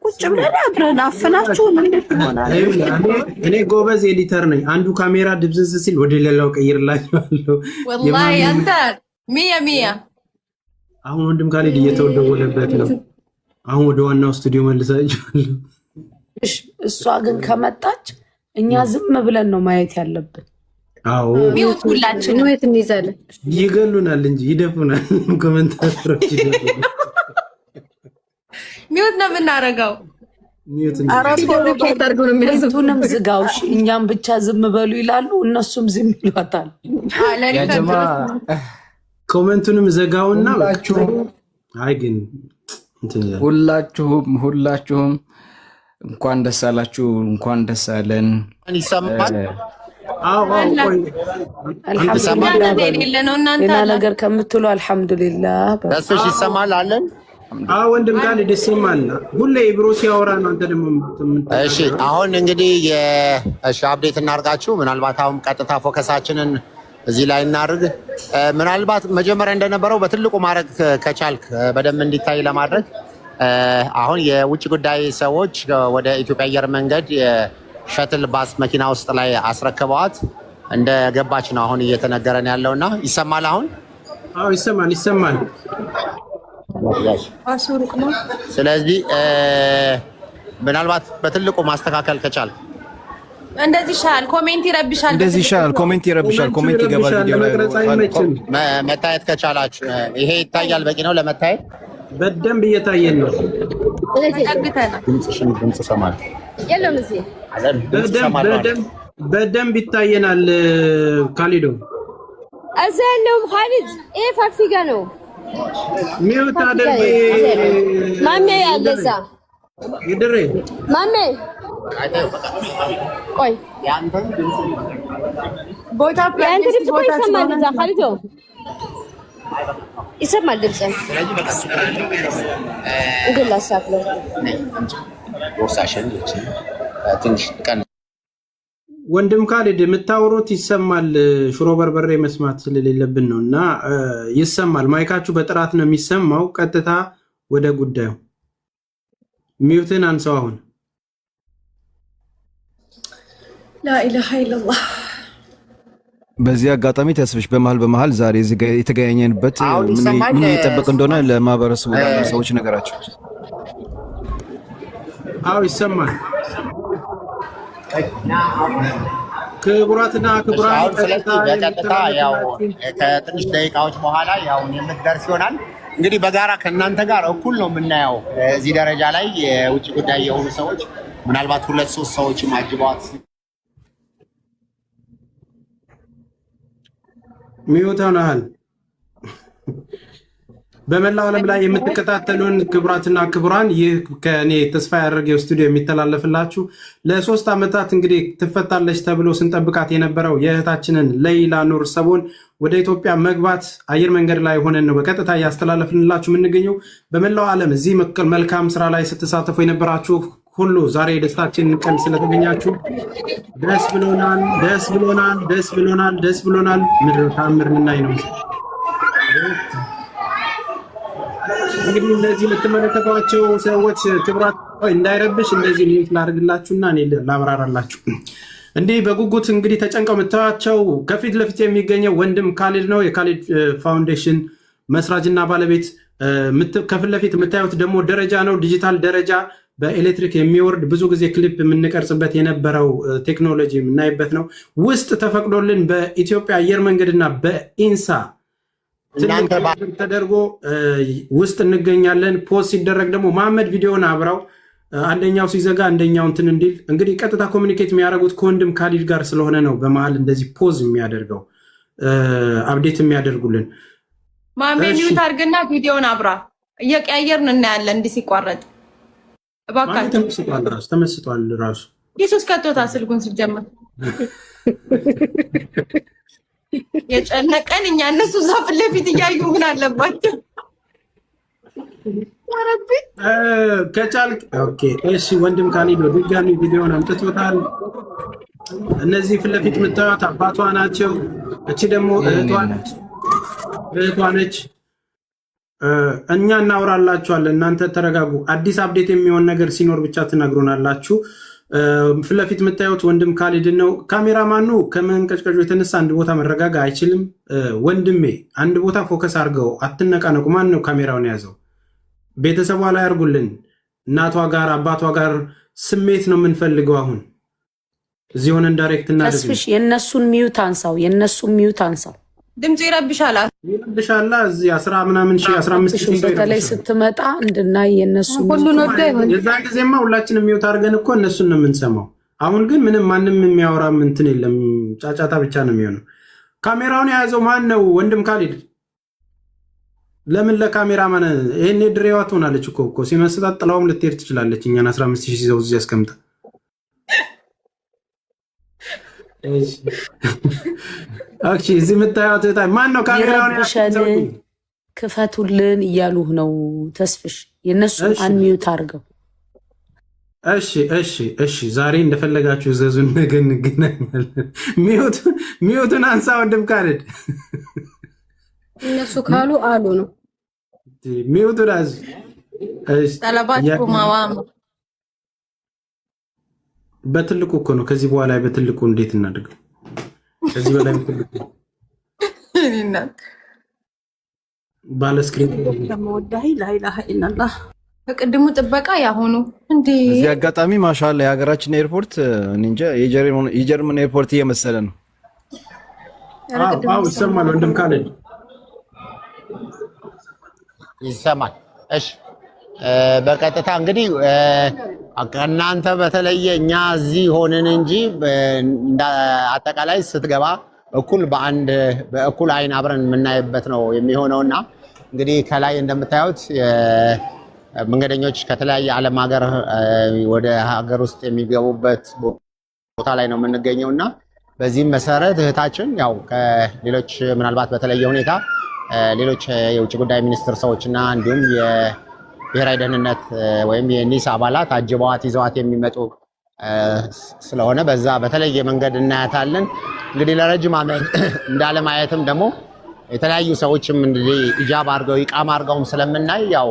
ቁጭ ብለን አብረን አፍናችሁን እንዴት ይሆናል? እኔ ጎበዝ ኤዲተር ነኝ። አንዱ ካሜራ ድብዝዝ ሲል ወደ ሌላው ቀይርላችኋለሁ። ወላሂ አንተ ሚያ ሚያ። አሁን ወንድም ካሊድ እየተወደወለበት ነው። አሁን ወደ ዋናው ስቱዲዮ መልሳችኋለሁ። እሷ ግን ከመጣች እኛ ዝም ብለን ነው ማየት ያለብን። አዎ ሚውት ሁላችንም ነው እንይዛለን። ይገሉናል እንጂ ይደፉናል። ኮሜንታተሮች ይደፉናል። ሚውት ነው የምናደርገው። ሚውት ነው ዝጋውሽ። እኛም ብቻ ዝም በሉ ይላሉ፣ እነሱም ዝም ይሏታል። ያጀማ ኮሜንቱንም ዘጋውና አይ ግን ሁላችሁም እንኳን ደስ አላችሁ፣ እንኳን ደስ አለን። ይሰማል? ሌላ ነገር ከምትሉ አልሐምዱሊላህ። ደስሽ ይሰማል አለን። ወንድም ካሊ ደስ ይማል። ሁሌ ኢብሮ ሲያወራ ነው። አንተ ደግሞ እሺ፣ አሁን እንግዲህ አፕዴት እናርጋችሁ። ምናልባት አሁን ቀጥታ ፎከሳችንን እዚህ ላይ እናድርግ። ምናልባት መጀመሪያ እንደነበረው በትልቁ ማድረግ ከቻልክ በደንብ እንዲታይ ለማድረግ አሁን የውጭ ጉዳይ ሰዎች ወደ ኢትዮጵያ አየር መንገድ የሸትል ባስ መኪና ውስጥ ላይ አስረክበዋት እንደገባች ነው አሁን እየተነገረን ያለውና ይሰማል አሁን? አዎ ይሰማል። ስለዚህ ምናልባት በትልቁ ማስተካከል ከቻልክ እንደዚህ ይሻላል። ኮሜንት ይረብሻል። ኮሜንት ይገባል። ቪዲዮ ላይ መታየት ከቻላችሁ ይሄ ይታያል። በቂ ነው ለመታየት። በደንብ እየታየን ነው። ድምጽ ሰማል። በደንብ ይታየናል። ካሊዶ እዛ ያለውም ካሊድ ይሄ ፋፊጋ ነው። ሚውት አድርጌ ማሜ ያለ እዛ ይድሬ ማሜ ቆይ ቦታ ይሰማል። እዛ ካሊዶ ይሰማል ድምፅ እንግዲህ ላሳፍለው ወንድም ካሊድ የምታወሩት ይሰማል። ሽሮ በርበሬ መስማት ስለሌለብን ነው እና ይሰማል። ማይካችሁ በጥራት ነው የሚሰማው። ቀጥታ ወደ ጉዳዩ ሚውትን አንሰው። አሁን ላኢላሃ ኢለላህ። በዚህ አጋጣሚ ተስፍሽ በመሃል ዛሬ የተገናኘንበት ምን እየጠበቅ እንደሆነ ለማህበረሰቡ ሰዎች ነገራቸው። አዎ ይሰማል። ክቡራትና ክቡራን በቀጥታ ያው ከትንሽ ደቂቃዎች በኋላ ያው የምትደርስ ይሆናል። እንግዲህ በጋራ ከእናንተ ጋር እኩል ነው የምናየው። እዚህ ደረጃ ላይ የውጭ ጉዳይ የሆኑ ሰዎች ምናልባት 2-3 ሰዎችም አጅበዋት ሚውታናል። በመላው ዓለም ላይ የምትከታተሉን ክቡራትና ክቡራን ይህ ከኔ ተስፋ ያደረገው ስቱዲዮ የሚተላለፍላችሁ ለ3 ዓመታት እንግዲህ ትፈታለች ተብሎ ስንጠብቃት የነበረው የእህታችንን ለይላ ኑር ሰቦን ወደ ኢትዮጵያ መግባት አየር መንገድ ላይ ሆነን ነው በቀጥታ እያስተላለፍንላችሁ የምንገኘው። በመላው ዓለም እዚህ መልካም ስራ ላይ ስትሳተፉ የነበራችሁ ሁሉ ዛሬ ደስታችን ቀን ስለተገኛችሁ ደስ ብሎናል፣ ደስ ብሎናል፣ ደስ ብሎናል፣ ደስ ብሎናል። ምድር ታምር ምናይ ነው። እንግዲህ እንደዚህ የምትመለከቷቸው ሰዎች ክብራት እንዳይረብሽ እንደዚህ ሊንክ ላድርግላችሁና እኔ ላብራራላችሁ። እንዲህ በጉጉት እንግዲህ ተጨንቀው የምታዩቸው ከፊት ለፊት የሚገኘው ወንድም ካሊድ ነው። የካሊድ ፋውንዴሽን መስራችና ባለቤት። ከፊት ለፊት የምታዩት ደግሞ ደረጃ ነው። ዲጂታል ደረጃ በኤሌክትሪክ የሚወርድ ብዙ ጊዜ ክሊፕ የምንቀርጽበት የነበረው ቴክኖሎጂ የምናይበት ነው። ውስጥ ተፈቅዶልን በኢትዮጵያ አየር መንገድና በኢንሳ ተደርጎ ውስጥ እንገኛለን። ፖስት ሲደረግ ደግሞ መሐመድ ቪዲዮን አብራው አንደኛው ሲዘጋ አንደኛው እንትን እንዲል እንግዲህ ቀጥታ ኮሚኒኬት የሚያደርጉት ከወንድም ካሊድ ጋር ስለሆነ ነው። በመሀል እንደዚህ ፖዝ የሚያደርገው አፕዴት የሚያደርጉልን ማሜ ኒውት አድርግና ቪዲዮን አብራ እየቀያየርን እናያለን። እንዲህ ሲቋረጥ እባካችሁ ተመስጧል ራሱ ኢየሱስ ከቶታ ስልኩን ሲጀምር የጨነቀን እኛ እነሱ ዛፍ ለፊት እያዩ ምን አለባቸው? ከቻልክ ኦኬ። እሺ ወንድም ካሊድ ድጋሚ ቪዲዮን አምጥቶታል። እነዚህ ፊት ለፊት የምታዩት አባቷ ናቸው። እቺ ደግሞ እህቷ ነች። እኛ እናወራላችኋለን፣ እናንተ ተረጋጉ። አዲስ አፕዴት የሚሆን ነገር ሲኖር ብቻ ትነግሩናላችሁ። ፊት ለፊት የምታዩት ወንድም ካሊድ ነው። ካሜራማኑ ከመንቀጭቀጩ የተነሳ አንድ ቦታ መረጋጋ አይችልም። ወንድሜ አንድ ቦታ ፎከስ አድርገው፣ አትነቃነቁ። ማን ነው ካሜራውን የያዘው? ቤተሰቧ ላይ አድርጉልን። እናቷ ጋር አባቷ ጋር ስሜት ነው የምንፈልገው። አሁን እዚህ ሆነን ዳይሬክት እና ተስፍሽ የነሱን ሚዩት አንሳው፣ የነሱን ሚዩት አንሳው። ድምጽ ይረብሻል። እዚህ 10 ምናምን ሺህ 15 ሺህ በተለይ ስትመጣ እንድናይ የነሱ ሁሉ ነው። የዛን ጊዜማ ሁላችንም ሚዩት አድርገን እኮ እነሱን ነው የምንሰማው። አሁን ግን ምንም ማንም የሚያወራ እንትን የለም፣ ጫጫታ ብቻ ነው የሚሆነው። ካሜራውን የያዘው ማን ነው? ወንድም ካሊድ። ለምን ለካሜራማን ይሄኔ ድሬዋ ትሆናለች እኮ ሲመስላት ጥላውም ልትሄድ ትችላለች። እኛን 15 ሺህ ይዘው እዚህ ያስቀምጣ። እሺ እዚህ የምታዩት ማን ነው? ካሜራውን ክፈቱልን እያሉህ ነው ተስፍሽ። የነሱን አንሚዩት አድርገው። እሺ ዛሬ እንደፈለጋችሁ ዘዙን፣ ነገ እንገናኛለን። ሚዩቱን አንሳ ወንድም ካሊድ። እነሱ ካሉ አሉ ነው ሚዩቱን አዝ ጠለባችሁ ማዋም በትልቁ እኮ ነው። ከዚህ በኋላ በትልቁ እንዴት እናድርገው? ከዚህ በላይ በትልቁ ባለስክሪን ለመወዳሂ ላኢላሃ ኢላላህ ከቅድሙ ጥበቃ ያሆኑ እንዴ። እዚህ አጋጣሚ ማሻአላ የሀገራችን ኤርፖርት እንጃ የጀርመን ኤርፖርት እየመሰለ ነው። አዎ ይሰማል ወንድም ካሊድ ይሰማል። እሺ በቀጥታ እንግዲህ ከእናንተ በተለየ እኛ እዚህ ሆንን እንጂ አጠቃላይ ስትገባ በእኩል አይን አብረን የምናይበት ነው የሚሆነውና እንግዲህ ከላይ እንደምታዩት መንገደኞች ከተለያየ ዓለም ሀገር ወደ ሀገር ውስጥ የሚገቡበት ቦታ ላይ ነው የምንገኘውና በዚህም መሰረት እህታችን ያው ከሌሎች ምናልባት በተለየ ሁኔታ ሌሎች የውጭ ጉዳይ ሚኒስትር ሰዎችና እንዲሁም የብሔራዊ ደህንነት ወይም የኒስ አባላት አጅበዋት ይዘዋት የሚመጡ ስለሆነ በዛ በተለየ መንገድ እናያታለን። እንግዲህ ለረጅም ዓመት እንዳለማየትም ደግሞ የተለያዩ ሰዎችም እንግዲህ ኢጃብ አድርገው ኢቃማ አድርገውም ስለምናይ ያው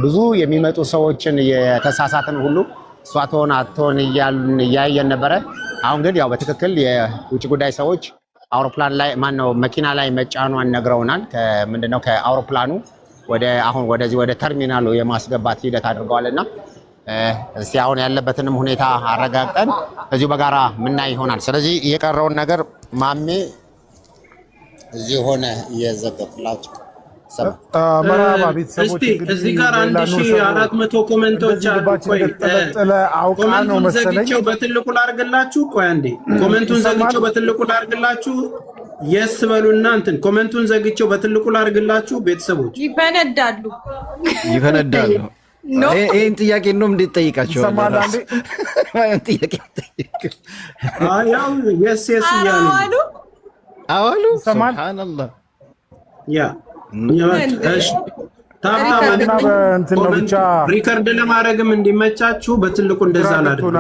ብዙ የሚመጡ ሰዎችን የተሳሳትን ሁሉ እሷ ትሆን አትሆን እያየን ነበረ። አሁን ግን ያው በትክክል የውጭ ጉዳይ ሰዎች አውሮፕላን ላይ ማነው መኪና ላይ መጫኗን ነግረውናል። ምንድነው ከአውሮፕላኑ አሁን ወደዚህ ወደ ተርሚናሉ የማስገባት ሂደት አድርገዋልና እስቲ አሁን ያለበትንም ሁኔታ አረጋግጠን እዚሁ በጋራ ምናይ ይሆናል። ስለዚህ የቀረውን ነገር ማሜ እዚህ ሆነ እየዘገብላችሁ መራባ ቤተሰቦች እዚህ ጋር 1400 ኮሜንቶች አሉ። ኮሜንቱን ዘግቼው በትልቁ ላርግላችሁ። ቆይ አንዴ ኮሜንቱን ዘግቼው በትልቁ ላርግላችሁ። የስ በሉና እንትን ኮሜንቱን ዘግቼው በትልቁ ላርግላችሁ። ቤተሰቦች ይፈነዳሉ። ይሄን ጥያቄ ነው እንዴት ጠይቃቸው? ያው የስ እያሉ አዋሉ ሱብሃንአላህ። ያ በእንትን ነው ብቻ ሪከርድ ለማድረግም እንዲመቻችሁ በትልቁ እንደዛ ላድርግ።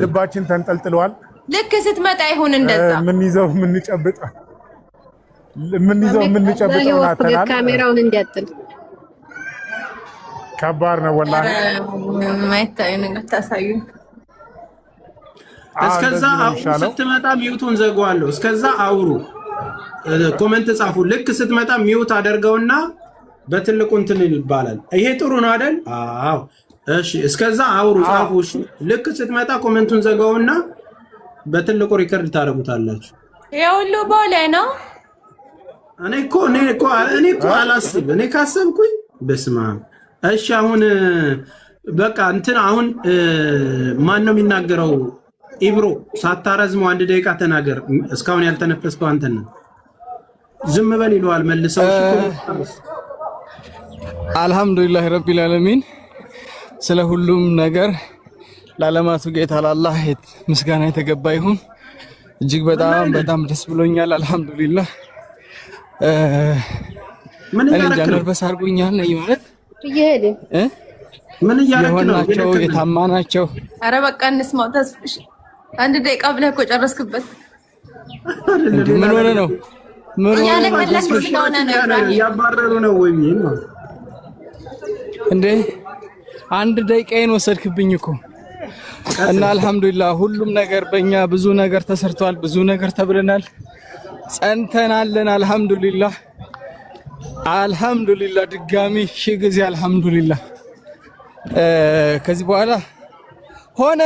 ልባችን ተንጠልጥሏል። ልክ ስትመጣ ይሁን እንደዛ ምን ይዘው ናተናል። ካሜራውን እንዲያጥል ከባድ ነው ወላሂ። ማይታይ ነገር ታሳዩ። እስከዛ ስትመጣ ሚውቱን ዘጋዋለሁ። እስከዛ አውሩ፣ ኮሜንት ጻፉ። ልክ ስትመጣ ሚውት አደርገውና በትልቁ እንትን ይባላል። ይሄ ጥሩ ነው አይደል? አዎ እሺ። እስከዛ አውሩ፣ ጻፉ። እሺ ልክ ስትመጣ ኮሜንቱን ዘጋውና በትልቁ ሪከርድ ታደርጉታላችሁ። የሁሉ ቦሌ ነው። እኔ እኮ አላስብ። እኔ ካሰብኩኝ በስመ አብ። እሺ አሁን በቃ እንትን አሁን ማን ነው የሚናገረው? ኢብሮ ሳታረዝመው 1 ደቂቃ ተናገር። እስካሁን ያልተነፈስከው አንተ ነህ። ዝም በል ይለዋል መልሰው። አልሐምዱሊላህ ረቢል ዓለሚን ስለ ሁሉም ነገር ለዓለማቱ ጌታ ለአላህ ምስጋና የተገባ ይሁን። እጅግ በጣም ደስ ብሎኛል። አልሐምዱሊላህ ነርቨስ አድርጎኛል ነኝ ማለት እየሄደ ምን እያደረክ ነው? የታማናቸው ኧረ በቃ እንስማው። ተስፍሽ 1 ደቂቃ ብለህ እኮ ጨረስክበት። ምን ሆነ ነው? ያባረሩ ነው ወይ እንዴ? 1 ደቂቃዬን ወሰድክብኝ እኮ። እና አልሐምዱሊላህ ሁሉም ነገር በእኛ ብዙ ነገር ተሰርቷል፣ ብዙ ነገር ተብለናል፣ ጸንተናለን። አልሐምዱሊላህ ድጋሚ ሺህ ጊዜ አልሐምዱሊላህ። ከዚህ በኋላ ሆነ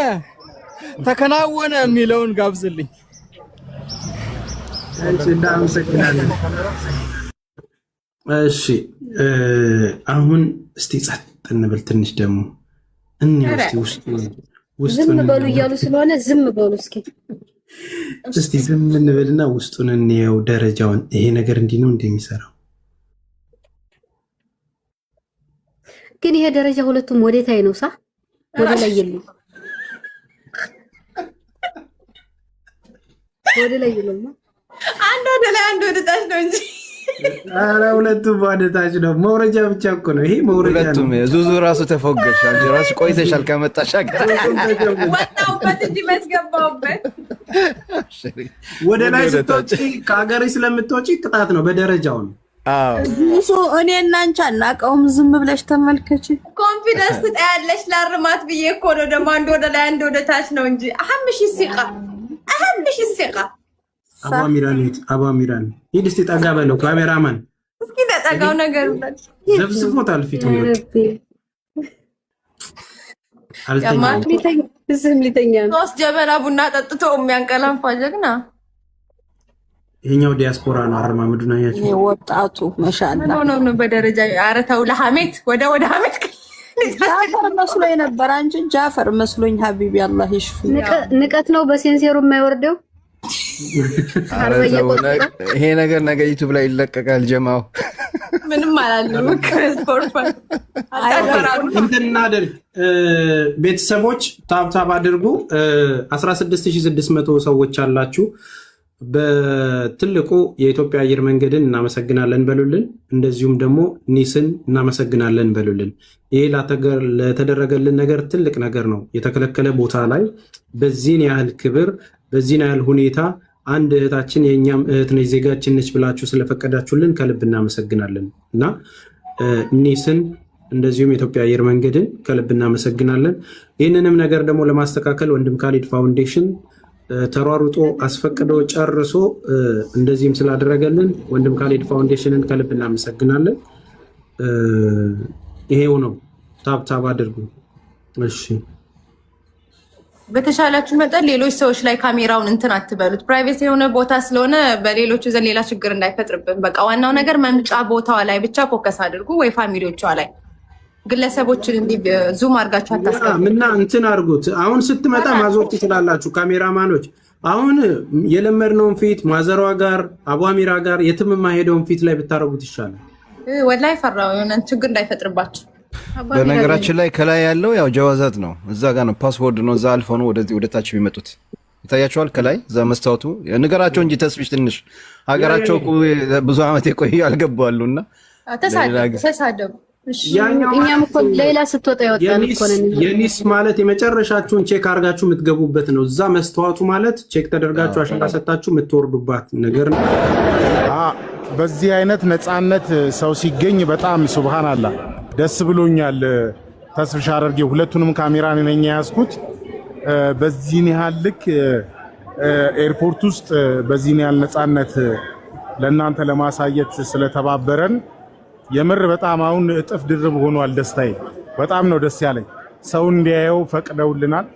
ተከናወነ የሚለውን ጋብዝልኝ። እሺ አሁን እስቲ ጸጥ እንብል ትንሽ ደግሞ ዝም በሉ እያሉ ስለሆነ ዝም በሉ እስቲ ዝም እንበልና ውስጡን እንየው ደረጃውን። ይሄ ነገር እንዲህ ነው እንደሚሰራው ግን ይሄ ደረጃ ሁለቱም ወዴታይ ነው? ወደ ላይ የለም፣ ወደ ላይ የለም። አንድ ወደ ላይ አንድ ወደ ታች ነው እንጂ ኧረ ሁለቱም ወደ ታች ነው። መውረጃ ብቻ እኮ ነው ይሄ መውረጃ ነው። ሁለቱም ዙዙ ራሱ ተፎገሽ አንቺ ራሱ ቆይተሻል ከመጣሽ ወጣውበት እንጂ መስገባውበት። ወደ ላይ ስትወጪ ከሀገሬ ስለምትወጪ ቅጣት ነው፣ በደረጃው ነው። ብዙ እኔ እና አንቺ አናውቀውም። ዝም ብለሽ ተመልከች። ኮንፊደንስ ትጠያለሽ። ላርማት ብዬ እኮ ነው ደግሞ አንድ ወደ ላይ አንድ ወደ ታች ነው እንጂ አህምሽ ሲቃ አባሚራን ሂድ እስቲ ጠጋ በለው ካሜራማን። እስኪ ተጠጋው ነገር ዘብስፎታል ፊቱን። ሊተኛ ነው። 3 ጀበና ቡና ጠጥቶ የሚያንቀላፋ ጀግና። ይሄኛው ዲያስፖራ ነው። አረማመዱን አያችሁ? ወጣቱ ማሻአላ ነው በደረጃ። ኧረ ተው ለሐሜት ወደ ሐሜት ጃፈር መስሎኝ ነበር። አንቺ ጃፈር መስሎኝ ሀቢቢ አላህ ይሽፍ። ንቀት ነው በሴንሴሩ የማይወርደው። ይሄ ነገር ነገ ዩቲዩብ ላይ ይለቀቃል። ጀማው ምንም አላለም። እንትን እናድርግ ቤተሰቦች፣ ታብታብ አድርጉ። 16600 ሰዎች አላችሁ። በትልቁ የኢትዮጵያ አየር መንገድን እናመሰግናለን በሉልን። እንደዚሁም ደግሞ ኒስን እናመሰግናለን በሉልን። ይሄ ለተደረገልን ነገር ትልቅ ነገር ነው። የተከለከለ ቦታ ላይ በዚህን ያህል ክብር፣ በዚህን ያህል ሁኔታ አንድ እህታችን የእኛም እህት ነች ዜጋችን ነች ብላችሁ ስለፈቀዳችሁልን ከልብ እናመሰግናለን እና ኒስን እንደዚሁም የኢትዮጵያ አየር መንገድን ከልብ እናመሰግናለን። ይህንንም ነገር ደግሞ ለማስተካከል ወንድም ካሊድ ፋውንዴሽን ተሯሩጦ አስፈቅዶ ጨርሶ እንደዚህም ስላደረገልን ወንድም ካሊድ ፋውንዴሽንን ከልብ እናመሰግናለን። ይሄው ነው። ታብታብ አድርጉ። እሺ በተሻላችሁ መጠን ሌሎች ሰዎች ላይ ካሜራውን እንትን አትበሉት። ፕራይቬት የሆነ ቦታ ስለሆነ በሌሎቹ ዘንድ ሌላ ችግር እንዳይፈጥርብን። በቃ ዋናው ነገር መምጫ ቦታዋ ላይ ብቻ ፎከስ አድርጉ፣ ወይ ፋሚሊዎቿ ላይ። ግለሰቦችን እንዲህ ዙም አድርጋችሁ አታስቀምጡ እና እንትን አድርጉት። አሁን ስትመጣ ማዞር ትችላላችሁ ካሜራማኖች። አሁን የለመድነውን ፊት ማዘሯ ጋር አቧሚራ ጋር የትም የማይሄደውን ፊት ላይ ብታረጉት ይሻላል። ወላሂ ፈራው የሆነ ችግር እንዳይፈጥርባችሁ። በነገራችን ላይ ከላይ ያለው ያው ጀዋዛት ነው። እዛ ጋር ነው ፓስወርድ ነው። እዛ አልፎ ነው ወደዚህ ወደታች የሚመጡት። ይታያቸዋል ከላይ ዘመስታወቱ ንገራቸው እንጂ ተስብሽ ትንሽ ሀገራቸው ብዙ አመት የቆዩ ያልገባሉና ተሳደቡ እኛም እኮ ሌላ ስትወጣ ያወጣን እኮ ነን የኒስ ማለት የመጨረሻችሁን ቼክ አርጋችሁ የምትገቡበት ነው እዛ መስተዋቱ ማለት ቼክ ተደርጋችሁ አሻራ ሰጣችሁ የምትወርዱባት ነገር ነው በዚህ አይነት ነፃነት ሰው ሲገኝ በጣም ሱብሃንአላህ ደስ ብሎኛል ተስፍሽ አረርጌ ሁለቱንም ካሜራ ነኝ ያስኩት በዚህ ያህል ልክ ኤርፖርት ውስጥ በዚህ ያህል ነፃነት ለእናንተ ለማሳየት ስለተባበረን የምር በጣም አሁን እጥፍ ድርብ ሆኗል ደስታዬ በጣም ነው ደስ ያለኝ ሰው እንዲያየው ፈቅደውልናል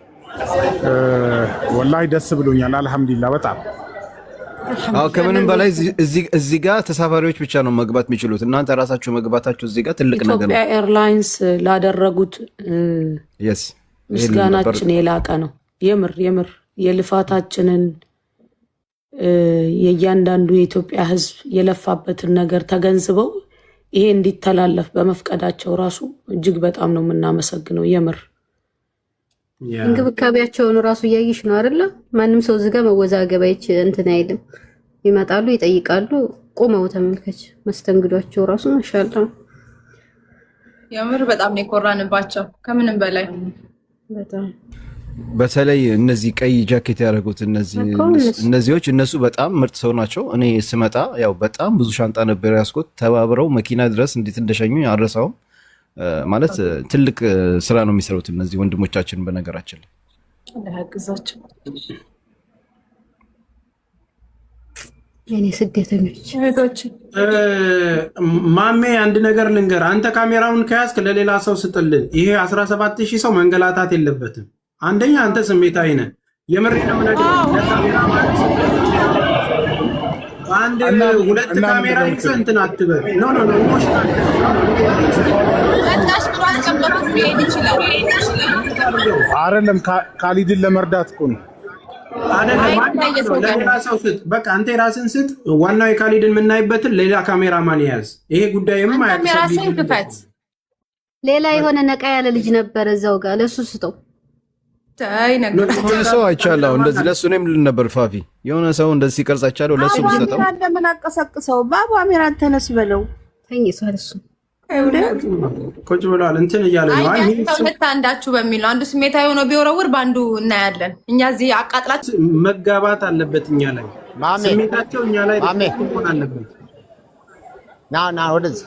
ወላሂ ደስ ብሎኛል አልহামዱሊላህ በጣም ከምንም በላይ እዚህ ጋር ተሳፋሪዎች ብቻ ነው መግባት የሚችሉት እናንተ ራሳችሁ መግባታችሁ እዚህ ጋር ትልቅ ነገር ነው ኢትዮጵያ ኤርላይንስ ላደረጉት ምስጋናችን የላቀ ነው የምር የልፋታችንን የእያንዳንዱ የኢትዮጵያ ህዝብ የለፋበትን ነገር ተገንዝበው ይሄ እንዲተላለፍ በመፍቀዳቸው ራሱ እጅግ በጣም ነው የምናመሰግነው የምር እንግብካቤያቸውን ራሱ ያይሽ ነው አይደለ ማንም ሰው ዝጋ መወዛገባይች እንትን አይልም ይመጣሉ ይጠይቃሉ ቆመው ተመልከች መስተንግዷቸው ራሱ ማሻአላ የምር በጣም ነው የኮራንባቸው ከምንም በላይ በጣም በተለይ እነዚህ ቀይ ጃኬት ያደረጉት እነዚህዎች እነሱ በጣም ምርጥ ሰው ናቸው እኔ ስመጣ ያው በጣም ብዙ ሻንጣ ነበር ያስቆት ተባብረው መኪና ድረስ እንዴት እንደሸኙኝ አረሳው ማለት ትልቅ ስራ ነው የሚሰሩት እነዚህ ወንድሞቻችን በነገራችን ላይ ለሀግዛቸው የኔ ስደተኞች ማሜ አንድ ነገር ልንገር አንተ ካሜራውን ከያዝክ ለሌላ ሰው ስጥልን ይሄ 17000 ሰው መንገላታት የለበትም አንደኛ አንተ ስሜታዊ ነህ የምር ነው ነገር አንድ ሁለት ካሜራ ይዘህ እንትን አትበል ኖ አንዳሽ ብራን ጨምሮ ሊሄድ ይችላል አይደለም ካሊድን ለመርዳት እኮ ነው ለሌላ ሰው ስጥ በቃ አንተ ራስን ስጥ ዋናው የካሊድን የምናይበትን ሌላ ካሜራማን ያዝ ይሄ ጉዳይም አያስፈልግም ሌላ የሆነ ነቃ ያለ ልጅ ነበር እዛው ጋር ለሱ ስጠው የሆነ ሰው አይቻለሁ እንደዚህ ለሱ እኔም ልል ነበር ፋፊ የሆነ ሰው እንደዚህ ሲቀርጽ አይቻለሁ ለሱ ብሰጠው እንደምን አቀሰቅሰው ባባ አሜራን ተነስ በለው ተኝቷል እሱ ቁጭ ብሏል እንትን እያለ ነው አይ ሁለት አንዳችሁ በሚል አንዱ ስሜታዊ ሆኖ ቢወረውር ባንዱ እናያለን እኛ እዚህ አቃጥላችሁ መጋባት አለበት እኛ ላይ ስሜታቸው እኛ ላይ ሆነ አለበት ና ወደዚህ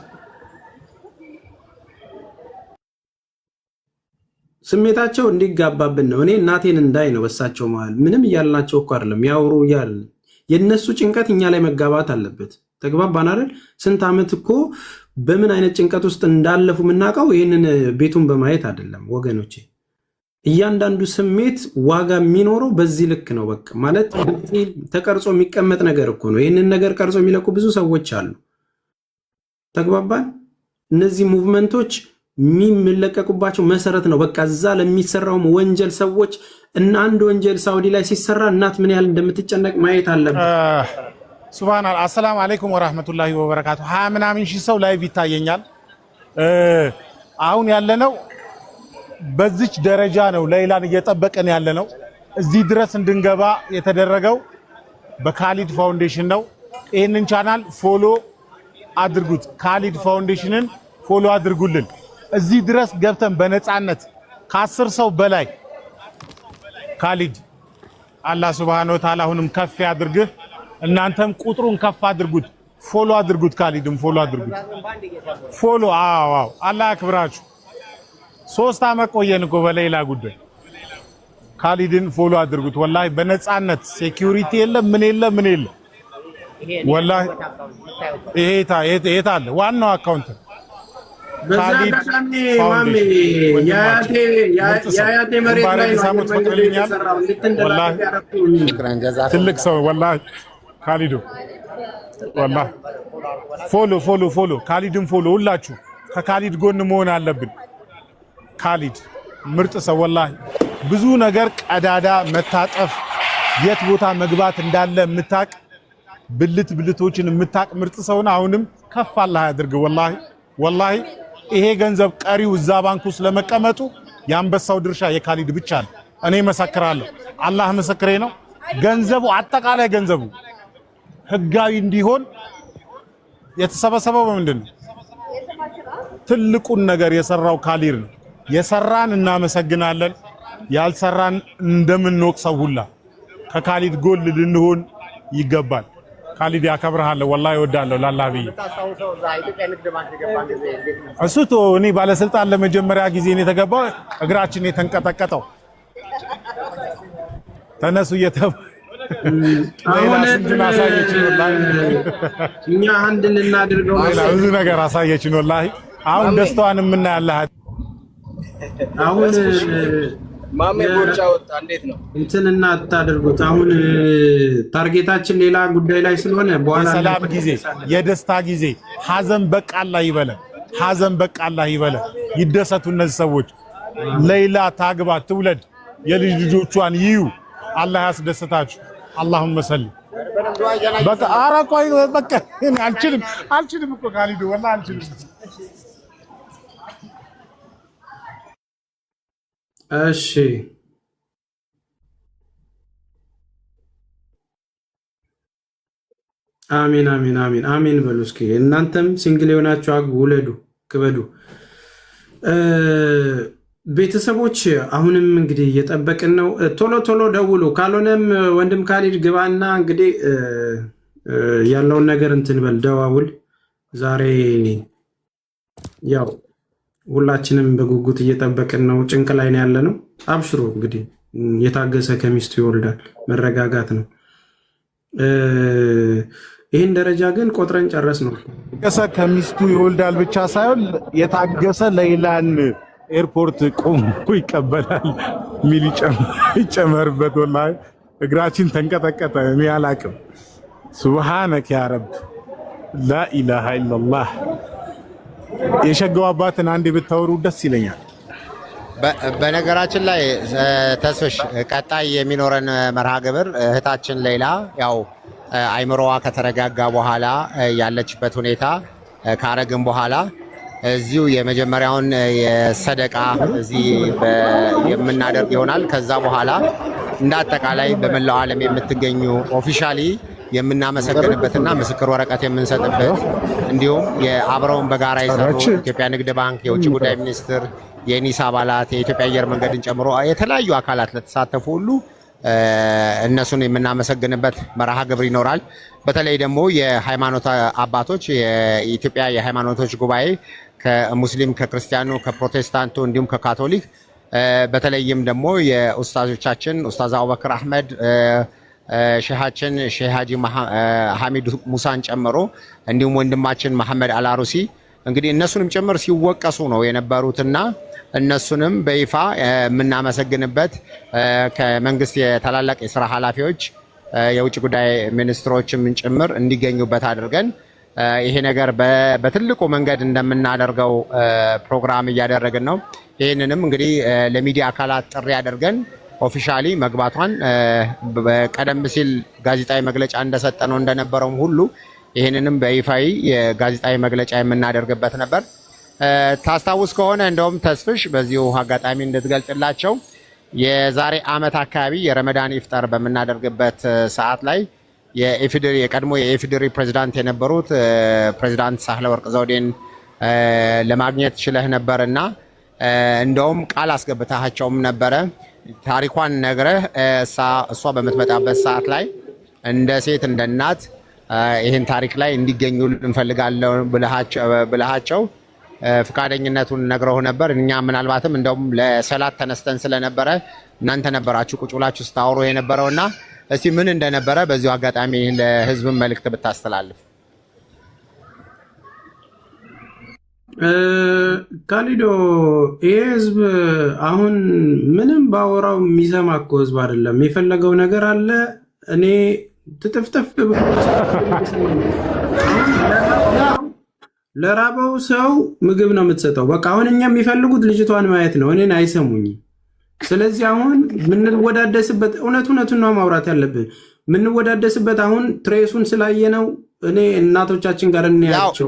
ስሜታቸው እንዲጋባብን ነው እኔ እናቴን እንዳይ ነው በሳቸው ማለት ምንም እያልናቸው እኮ አይደለም ያውሩ ይያል የነሱ ጭንቀት እኛ ላይ መጋባት አለበት ተግባባን አይደል ስንት አመት እኮ በምን አይነት ጭንቀት ውስጥ እንዳለፉ ምናቀው ይሄንን ቤቱን በማየት አይደለም ወገኖቼ እያንዳንዱ ስሜት ዋጋ የሚኖረው በዚህ ልክ ነው በቃ ማለት ተቀርጾ የሚቀመጥ ነገር እኮ ነው ይሄንን ነገር ቀርጾ የሚለቁ ብዙ ሰዎች አሉ ተግባባን እነዚህ ሙቭመንቶች የሚለቀቁባቸው መሰረት ነው በቃ እዛ ለሚሰራው ወንጀል ሰዎች እና አንድ ወንጀል ሳውዲ ላይ ሲሰራ እናት ምን ያህል እንደምትጨነቅ ማየት አለበት ሱብሃንአላህ አሰላሙ አለይኩም ወራህመቱላሂ ወበረካቱ 20 ምናምን ሺህ ሰው ላይቭ ይታየኛል አሁን ያለነው በዚች ደረጃ ነው ሌላን እየጠበቀን ያለነው እዚህ ድረስ እንድንገባ የተደረገው በካሊድ ፋውንዴሽን ነው ይሄንን ቻናል ፎሎ አድርጉት ካሊድ ፋውንዴሽንን ፎሎ አድርጉልን እዚህ ድረስ ገብተን በነፃነት ከ10 ሰው በላይ ካሊድ አላህ Subhanahu Wa Ta'ala አሁንም ከፍ ያድርግህ እናንተም ቁጥሩን ከፍ አድርጉት ፎሎ አድርጉት ካሊድን ፎሎ አድርጉት ፎሎ አዎ አላህ ያክብራችሁ 3 አመት ቆየን እኮ በሌላ ጉዳይ ካሊድን ፎሎ አድርጉት ወላሂ በነፃነት ሴኩሪቲ የለም ምን የለም ወላሂ ይሄ አለ ዋናው አካውንት ካሊድ ማሚ ያያቴ መሬት ላይ ወላሂ ትልቅ ሰው ወላሂ ካሊዱ ወላሂ ፎሎ ካሊድን ፎሎ ሁላችሁ ከካሊድ ጎን መሆን አለብን ካሊድ ምርጥ ሰው ወላሂ ብዙ ነገር ቀዳዳ መታጠፍ የት ቦታ መግባት እንዳለ ምታቅ ብልቶችን ምታቅ ምርጥ ሰውና አሁንም ከፍ አላህ ያድርግ ወላሂ ይሄ ገንዘብ ቀሪው እዛ ባንኩ ስለመቀመጡ ያንበሳው ድርሻ የካሊድ ብቻ ነው እኔ መሰክራለሁ አላህ ምስክሬ ነው ገንዘቡ አጠቃላይ ገንዘቡ ህጋዊ እንዲሆን የተሰበሰበው በምንድን ነው? ትልቁን ነገር የሰራው ካሊድ ነው። የሰራን እናመሰግናለን፣ ያልሰራን እንደምንወቅሰው ሁላ ከካሊድ ጎል ልንሆን ይገባል። ካሊድ ያከብርሃለሁ፣ ወላሂ እወዳለሁ። ላላህ ብዬ እሱ እኔ ባለስልጣን ለመጀመሪያ ጊዜ ነው የተገባው፣ እግራችን የተንቀጠቀጠው ተነሱ ሌላ ስንቱን አሳየችን። ወላሂ እኛ አንድ ልናደርገው ብዙ ነገር አሳየችን። ወላሂ አሁን ደስታዋን የምናያለህ። አሁን ማሜ ቦርጫ ወጣ። እንዴት ነው እንትንና አታደርጉት። አሁን ታርጌታችን ሌላ ጉዳይ ላይ ስለሆነ በኋላ የሰላም ጊዜ፣ የደስታ ጊዜ፣ ሐዘን በቃ አላህ ይበለ፣ ሐዘን በቃ አላህ ይበለ። ይደሰቱ እነዚህ ሰዎች። ሌላ ታግባ፣ ትውለድ፣ የልጅ ልጆቿን ይዩ። አላህ ያስደስታችሁ። አላሁመ ሰሊ በቃ ኧረ ቆይ በቃ አልችልም እኮ ካሊድ ወላሂ አልችልም። እሺ አሚን አሚን አሚን አሚን በሉ እስኪ። እናንተም ሲንግል የሆናችሁ ውለዱ፣ ክበዱ። ቤተሰቦች አሁንም እንግዲህ እየጠበቅን ነው። ቶሎ ቶሎ ደውሉ። ካልሆነም ወንድም ካሊድ ግባና እንግዲህ ያለውን ነገር እንትን በል፣ ደዋውል። ዛሬ ያው ሁላችንም በጉጉት እየጠበቅን ነው። ጭንቅ ላይ ነው ያለ ነው። አብሽሮ እንግዲህ የታገሰ ከሚስቱ ይወልዳል። መረጋጋት ነው። ይህን ደረጃ ግን ቆጥረን ጨረስ ነው። የታገሰ ከሚስቱ ይወልዳል ብቻ ሳይሆን የታገሰ ሌላን ኤርፖርት ቆሞ ይቀበላል ሚል ይጨመርበት። ወላሂ እግራችን ተንቀጠቀጠ። እኔ አላቅም። ሱብሃነከ ያ ረብ ላኢላሃ ኢላላህ። የሸገው አባትን አንዴ ብታወሩ ደስ ይለኛል። በነገራችን ላይ ተስፍሽ ቀጣይ የሚኖረን መርሃ ግብር እህታችን ሌላ ያው አይምሮዋ ከተረጋጋ በኋላ ያለችበት ሁኔታ ካረግን በኋላ እዚሁ የመጀመሪያውን የሰደቃ እዚህ የምናደርግ ይሆናል። ከዛ በኋላ እንደ አጠቃላይ በመላው ዓለም የምትገኙ ኦፊሻሊ የምናመሰግንበትና ምስክር ወረቀት የምንሰጥበት እንዲሁም የአብረውን በጋራ የሰሩ ኢትዮጵያ ንግድ ባንክ፣ የውጭ ጉዳይ ሚኒስትር፣ የኒስ አባላት፣ የኢትዮጵያ አየር መንገድን ጨምሮ የተለያዩ አካላት ለተሳተፉ ሁሉ እነሱን የምናመሰግንበት መርሃ ግብር ይኖራል። በተለይ ደግሞ የሃይማኖት አባቶች የኢትዮጵያ የሃይማኖቶች ጉባኤ ከሙስሊም፣ ከክርስቲያኑ፣ ከፕሮቴስታንቱ እንዲሁም ከካቶሊክ በተለይም ደግሞ የኡስታዞቻችን ኡስታዝ አቡበክር አህመድ ሼሃችን ሼህ ሀጂ ሐሚድ ሙሳን ጨምሮ እንዲሁም ወንድማችን መሐመድ አልአሩሲ እንግዲህ እነሱንም ጭምር ሲወቀሱ ነው የነበሩትና እነሱንም በይፋ የምናመሰግንበት ከመንግስት የታላላቅ የስራ ኃላፊዎች የውጭ ጉዳይ ሚኒስትሮችም ጭምር እንዲገኙበት አድርገን ይሄ ነገር በትልቁ መንገድ እንደምናደርገው ፕሮግራም እያደረግን ነው። ይህንንም እንግዲህ ለሚዲያ አካላት ጥሪ አድርገን ኦፊሻሊ መግባቷን ቀደም ሲል ጋዜጣዊ መግለጫ እንደሰጠነው እንደነበረውም ሁሉ ይህንንም በይፋዊ የጋዜጣዊ መግለጫ የምናደርግበት ነበር። ታስታውስ ከሆነ እንደውም ተስፍሽ በዚሁ አጋጣሚ እንድትገልጽላቸው የዛሬ ዓመት አካባቢ የረመዳን ኢፍጣር በምናደርግበት ሰዓት ላይ የቀድሞ የኢፌዴሪ ፕሬዝዳንት የነበሩት ፕሬዝዳንት ሳህለወርቅ ዘውዴን ለማግኘት ችለህ ነበርና እንደውም ቃል አስገብታቸውም ነበረ። ታሪኳን ነግረህ እሷ በምትመጣበት ሰዓት ላይ እንደ ሴት እንደ እናት ይህን ታሪክ ላይ እንዲገኙ እንፈልጋለን ብለሃቸው ፍቃደኝነቱን ነግረው ነበር። እኛ ምናልባትም እንደውም ለሰላት ተነስተን ስለነበረ እናንተ ነበራችሁ ቁጭ ብላችሁ ስታወሩ የነበረውና እስቲ ምን እንደነበረ በዚሁ አጋጣሚ ለህዝብም መልእክት ብታስተላልፍ። ካሊዶ ይሄ ህዝብ አሁን ምንም ባወራው የሚሰማ እኮ ህዝብ አይደለም። የፈለገው ነገር አለ። እኔ ትጥፍጥፍ ለራበው ሰው ምግብ ነው የምትሰጠው። በቃ አሁን እኛ የሚፈልጉት ልጅቷን ማየት ነው። እኔን አይሰሙኝም። ስለዚህ አሁን የምንወዳደስበት እውነቱን ነው ማውራት ያለብን። የምንወዳደስበት አሁን ትሬሱን ስላየነው እኔ እናቶቻችን ጋር እንያቸው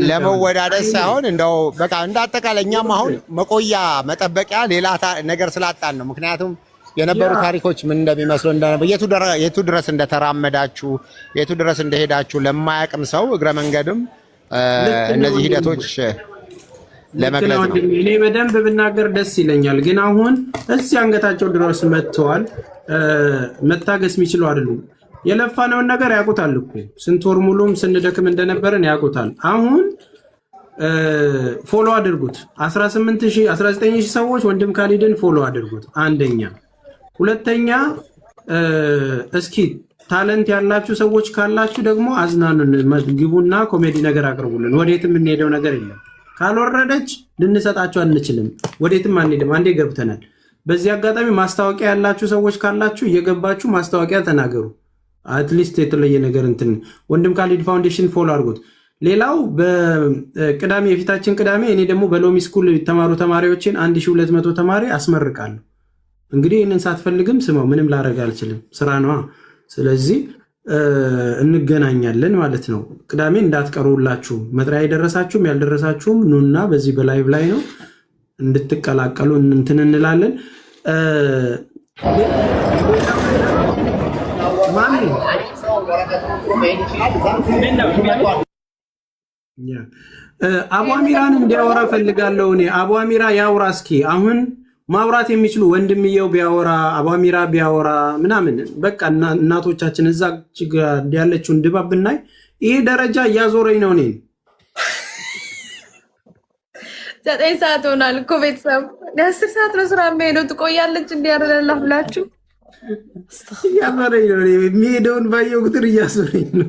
ለመወዳደስ ሳይሆን እንደው በቃ እንደ አጠቃላይ እኛም አሁን መቆያ መጠበቂያ ሌላ ነገር ስላጣን ነው። ምክንያቱም የነበሩ ታሪኮች ምን እንደሚመስሉ የቱ ድረስ እንደተራመዳችሁ የቱ ድረስ እንደሄዳችሁ ለማያውቅም ሰው እግረ መንገድም እነዚህ ሂደቶች ለመግለጽ ነው። እኔ በደንብ ብናገር ደስ ይለኛል፣ ግን አሁን እዚህ አንገታቸው ድረስ መጥተዋል። መታገስ የሚችሉ አይደሉም። የለፋነውን ነገር ያውቁታል እኮ ስንት ወር ሙሉም ስንደክም እንደነበረን ያውቁታል። አሁን ፎሎ አድርጉት። 19000 ሰዎች ወንድም ካሊድን ፎሎ አድርጉት። አንደኛ። ሁለተኛ እስኪ ታለንት ያላችሁ ሰዎች ካላችሁ ደግሞ አዝናኑን፣ ግቡና ኮሜዲ ነገር አቅርቡልን። ወዴትም የምንሄደው ነገር የለም። ካልወረደች ልንሰጣችሁ አንችልም። ወዴትም አንሄድም። አንዴ ገብተናል። በዚህ አጋጣሚ ማስታወቂያ ያላችሁ ሰዎች ካላችሁ እየገባችሁ ማስታወቂያ ተናገሩ። አትሊስት የተለየ ነገር እንትን ወንድም ካሊድ ፋውንዴሽን ፎሎ አድርጉት። ሌላው በቅዳሜ የፊታችን ቅዳሜ እኔ ደግሞ በሎሚ ስኩል የተማሩ ተማሪዎችን 1200 ተማሪ አስመርቃለሁ። እንግዲህ ይህንን ሳትፈልግም ስማው፣ ምንም ላደርግ አልችልም፣ ስራ ነዋ። ስለዚህ እንገናኛለን ማለት ነው። ቅዳሜ እንዳትቀሩላችሁ። መጥሪያ የደረሳችሁም ያልደረሳችሁም ኑና በዚህ በላይቭ ላይ ነው እንድትቀላቀሉ እንትን እንላለን። አቧሚራን እንዲያወራ ፈልጋለሁ እኔ። አቧሚራ ያውራ እስኪ። አሁን ማውራት የሚችሉ ወንድምየው ቢያወራ፣ አቧሚራ ቢያወራ ምናምን በቃ እናቶቻችን እዛ ያለችውን ድባብ ብናይ ይሄ ደረጃ እያዞረኝ ነው እኔን። 9 ሰዓት ሆናል እኮ ቤተሰብ። 10 ሰዓት ነው ስራ የሚሄደው። ትቆያለች እንዲያረላላ ብላችሁ እያዞረኝ ነው። የሚሄደውን ባየው ቁጥር እያዞረኝ ነው።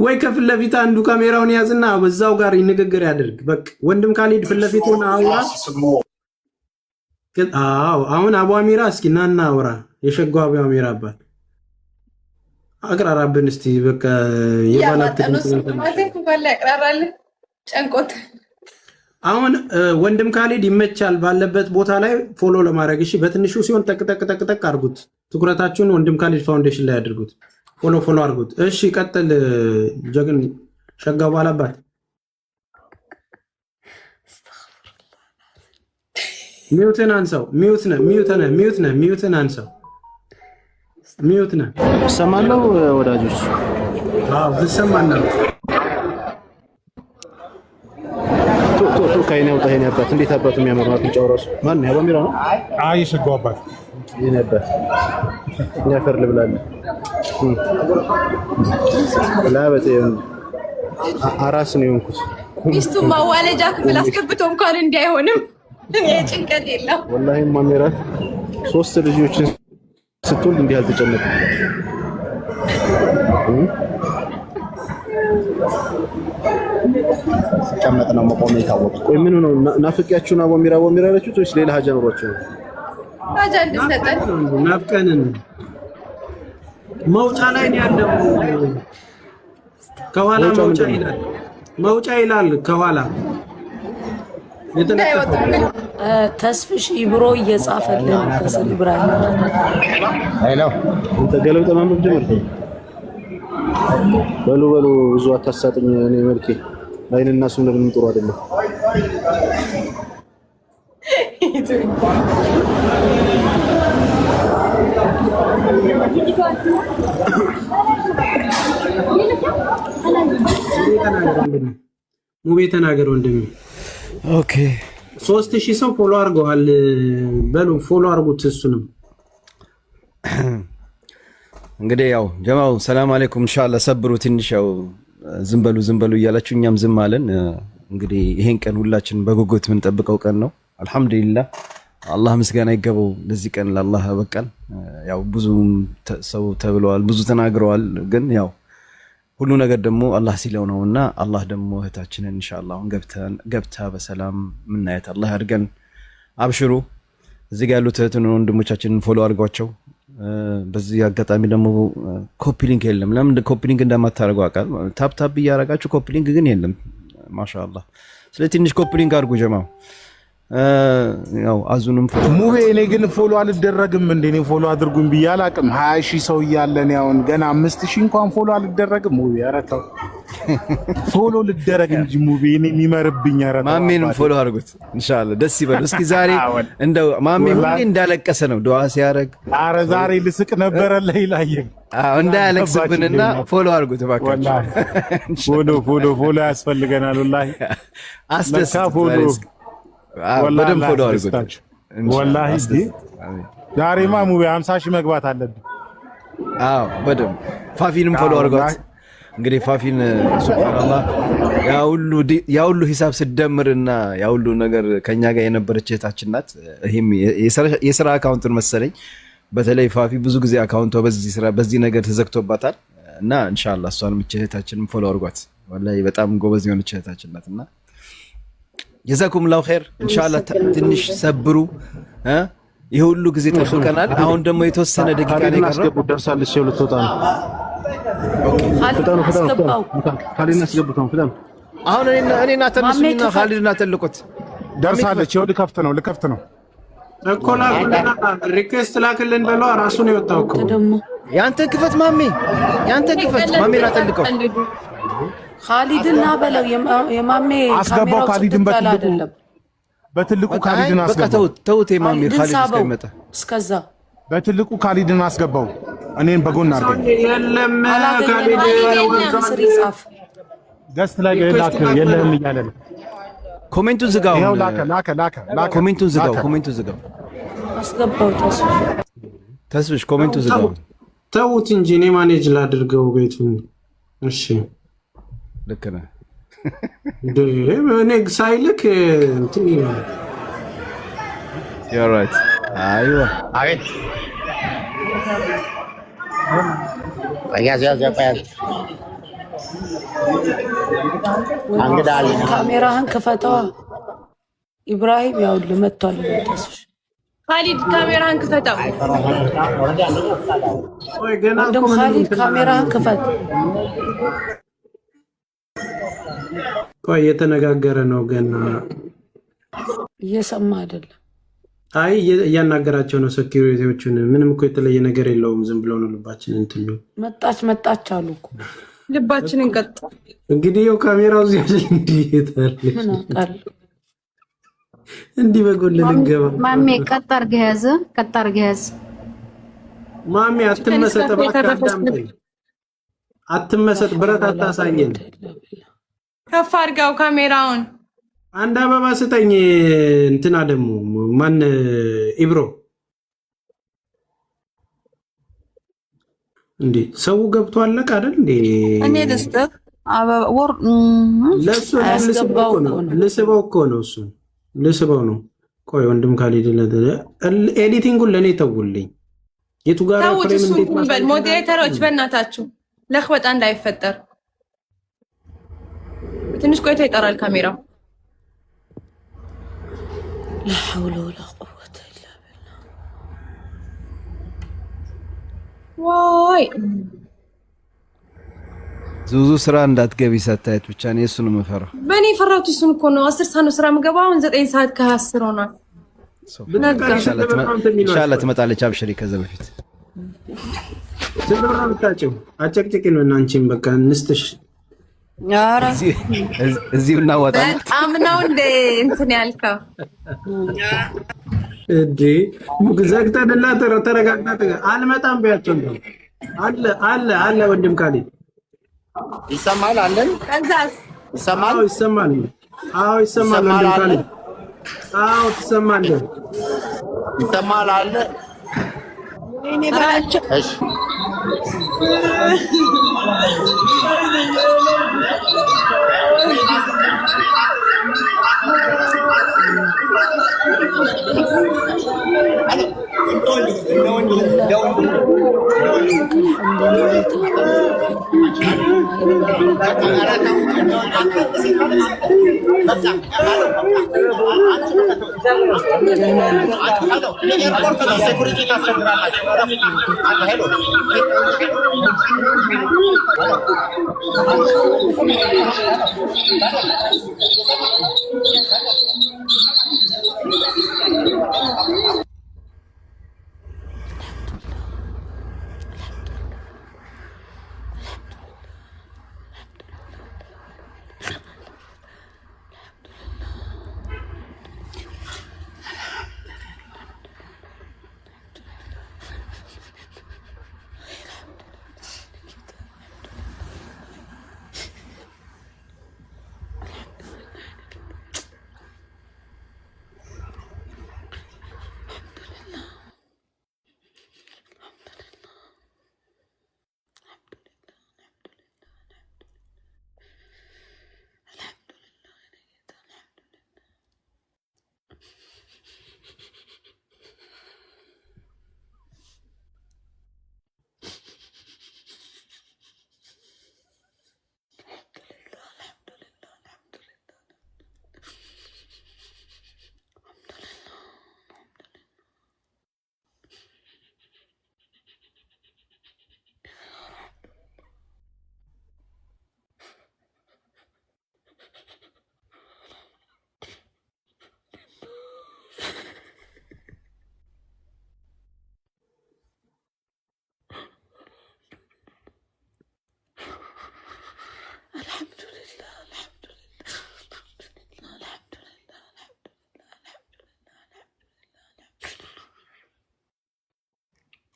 ወይ ከፊት ለፊት አንዱ ካሜራውን ያዝና በዛው ጋር ንግግር ያደርግ። በቃ ወንድም ካሊድ ፊት ለፊት ሆነ አውራ። አሁን አቧሚራ እስኪ ናና አውራ። የሸጓው አቧሚራ አባት አቅራራብን እስቲ። በቃ የባላት አሁን ወንድም ካሊድ ይመቻል ባለበት ቦታ ላይ ፎሎ ለማድረግ እሺ። በትንሹ ሲሆን ጠቅጠቅ አድርጉት። ትኩረታችሁን ወንድም ካሊድ ፋውንዴሽን ላይ አድርጉት። ፎሎ አድርጉት። እሺ ቀጥል። ጀግን ሸጋው ባላባት ሚውትን አንሳው። ሚውትን አንሳው። ሚውት ነህ። ሰማለው ወዳጆች። ትሰማለህ። ቶ ከይኔ ወጣ። ይሄን አባት እንዴት አባቱ የሚያምር ነው። አፍንጫው ራሱ ማን ነው? አቧሚራ ነው። አይ ሸጋው አባት ይሄን አባት ያፈር ልብላል ላበቴ አራስ ነው የሆንኩት። ሚስቱ ማዋለጃ ክፍል አስገብቶ እንኳን እንዳይሆንም ጭንቀት የለም። ወላሂ ማሜራ 3 ልጆችን ስትወልድ እንዲህ አልተጨነቀም። ሲቀመጥ ነው መቆም የታወቀ። ቆይ ምን ነው ናፍቂያችሁን? አቧሚራ ያለችሁት ወይስ ሌላ ሀጃ ኖሯችሁ ነው? ሀጃ እንድትሰጠን ናፍቀንን መውጫ ላይ ነው ያለው። ከኋላ መውጫ ይላል። ከኋላ ተስፍሽ ኢብሮ እየጻፈልን ከስር ኢብራሂም ሄሎ እንተ ገለውጠ ማንበብ ጀመርኩ። በሉ ብዙ አታሳጥኝ። እኔ መልኬ አይንና ሱም ለምን ጥሩ አይደለም። ሙቤ ተናገር ወንድሜ። ኦኬ 3000 ሰው ፎሎ አድርገዋል። በሉ ፎሎ አድርጉት እሱንም። እንግዲህ ያው ጀማው ሰላም አለይኩም። ኢንሻአላህ ሰብሩ ትንሽ ያው ዝም በሉ እያላችሁ እኛም ዝም አለን። እንግዲህ ይሄን ቀን ሁላችን በጉጉት የምንጠብቀው ቀን ነው። አልሐምዱሊላህ አላህ ምስጋና ይገባው ለዚህ ቀን ለአላህ በቃል። ያው ብዙ ሰው ተብለዋል፣ ብዙ ተናግረዋል። ግን ያው ሁሉ ነገር ደግሞ አላህ ሲለው ነውና አላህ ደግሞ እህታችንን ኢንሻአላህ አሁን ገብታ በሰላም ምናየት አላህ ያድርገን። አብሽሩ። እዚህ ጋር ያሉት እህትን ወንድሞቻችንን ፎሎ አድርጓቸው። በዚህ አጋጣሚ ደግሞ ኮፒ ሊንክ የለም። ለምን ኮፒ ሊንክ እንደማታደርጉ አቃል ታፕ እያደረጋችሁ ኮፒ ሊንክ ግን የለም። ማሻአላህ። ስለዚህ ትንሽ ኮፒ ሊንክ አድርጉ ጀማው። ያው አዙንም ሙቤ እኔ ግን ፎሎ አልደረግም እንዴ? እኔ ፎሎ አድርጉኝ ብዬ አላቅም። 20000 ሰው እያለን ያውን ገና 5000 እንኳን ፎሎ አልደረግም። ሙቤ ኧረ ተው ፎሎ ልደረግ እንጂ ሙቤን የሚመርብኝ አረታ ማሜንም ፎሎ አድርጉት ኢንሻአላህ ደስ ይበል እስኪ ዛሬ እንደው ማሜ ሁሌ እንዳለቀሰ ነው ዱዓ ሲያረግ አረ ዛሬ ልስቅ ነበረ ለይላየ እንዳያለቅስብንና ፎሎ አድርጉት እባክህ ፎሎ ያስፈልገናል ወላሂ አስደስታ ፎሎ በደንብ ፎሎ አድርጉት ወላሂ ዛሬማ ሙቤ 50 ሺህ መግባት አለብኝ በደንብ ፋፊንም ፎሎ አድርጓት እንግዲህ ፋፊን ሱብሃንአላህ ያ ሁሉ ሂሳብ ሲደምርና ያ ሁሉ ነገር ከኛ ጋር የነበረች እህታችን ናት ይሄም የሥራ አካውንቱን መሰለኝ በተለይ ፋፊ ብዙ ጊዜ አካውንቷ በዚህ ነገር ተዘግቶባታል እና ኢንሻአላህ እሷንም እህታችንን ፎሎ አድርጓት ወላሂ በጣም ጎበዝ የሆነች እህታችን ናትና ጀዛኩም ላሁ ኸይር ኢንሻአላህ ትንሽ ሰብሩ ይሄ ሁሉ ጊዜ ተጠብቀናል አሁን ደግሞ የተወሰነ ደቂቃ ላይ ቀረው ደርሳለች ልትወጣ ነው ካሊድን አስገብተው ፍጠን አሁን እኔና ተነሱና ካሊድን አተልቁት ደርሳለች ይኸው ልከፍት ነው እኮ ሪኩዌስት ላክልን በለው ራሱን የወጣው እኮ ያንተ ክፈት ማሜ ላተልቀው ካሊድና በለው የማሜ አስገባው ካሊድን በትልቁ ካሊድን አስገባው ተውት የማሜ ካሊድ እስከሚመጣ እስከዛ በትልቁ ካሊድን አስገባው እኔን በጎን አድርገኝ የለም ካሊድ ገስት ላይ የለም እያለ ነው ኮሜንቱን ዝጋው ይኸው ላከ ኮሜንቱን ዝጋው አስገባው ተስብሽ ኮሜንቱን ዝጋው ተውት እንጂ እኔ ማኔጅ ላድርገው ቤቱን እሺ ልክ ነህ እኔ ሳይልክ እንትን you're right አይዋ አቤት ያዝ አንግዳል ካሜራህን ክፈተዋ ኢብራሂም ያው ለመጥቷል ተስፋሽ ካሊድ ካሜራህን ክፈተው ወይ ገና ካሊድ ካሜራህን ክፈት ቆይ እየተነጋገረ ነው ገና እየሰማ አይደለም አይ እያናገራቸው ነው ሴኩሪቲዎቹን ምንም እኮ የተለየ ነገር የለውም ዝም ብለው ነው ልባችን እንትን ነው መጣች አሉ እኮ ልባችንን ቀጥ እንግዲህ ያው ካሜራው እዚህ ያለ እንዲህ በጎል ልንገባ ማሜ ቀጥ አድርገህ ያዝ ማሜ አትመሰጥ አትመሰጥ ብረት አታሳየን ከፍ አድርገው ካሜራውን አንድ አበባ ስጠኝ እንትና ደግሞ ማን ኢብሮ እንዴ ሰው ገብቶ አለቀ አይደል እንዴ እኔ ልስጥህ አበባ ወር ለሱ ልስበው እኮ ነው እሱ ልስበው ነው ቆይ ወንድም ካሊድ ኤዲቲንጉን ለኔ ተውልኝ የቱ ጋር ፍሬም እንዴት ሞዴሬተሮች በእናታችሁ ለخبጣ እንዳይፈጠር ትንሽ ቆይቶ ይጠራል ካሜራው لا حول ولا قوة إلا بالله ዋይ ዙዙ ስራ እንዳትገቢ ሰታየት ብቻ ነው እሱን መፈራ በእኔ ፈራቱ እሱን እኮ ነው 10 ሰዓት ነው ስራ የምገባው አሁን 9 ሰዓት ከ10 ሆኗል ኢንሻአላህ ትመጣለች አብሽሪ ከዛ በፊት ስለብራ ብታጭው አጨቅጭቂን እና አንቺን በቃ እንስትሽ ኧረ እዚሁ እናወጣለን በጣም ነው እንደ እንትን ያልከው እንዴ ዘግተንላ ተረጋግጣ አልመጣም ቢያቸው ነው አለ ወንድም ካሊድ ይሰማል አለን ይሰማል ይሰማል ወንድም ካሊድ ትሰማለህ ይሰማል አለ እኔ ባላቸው እሺ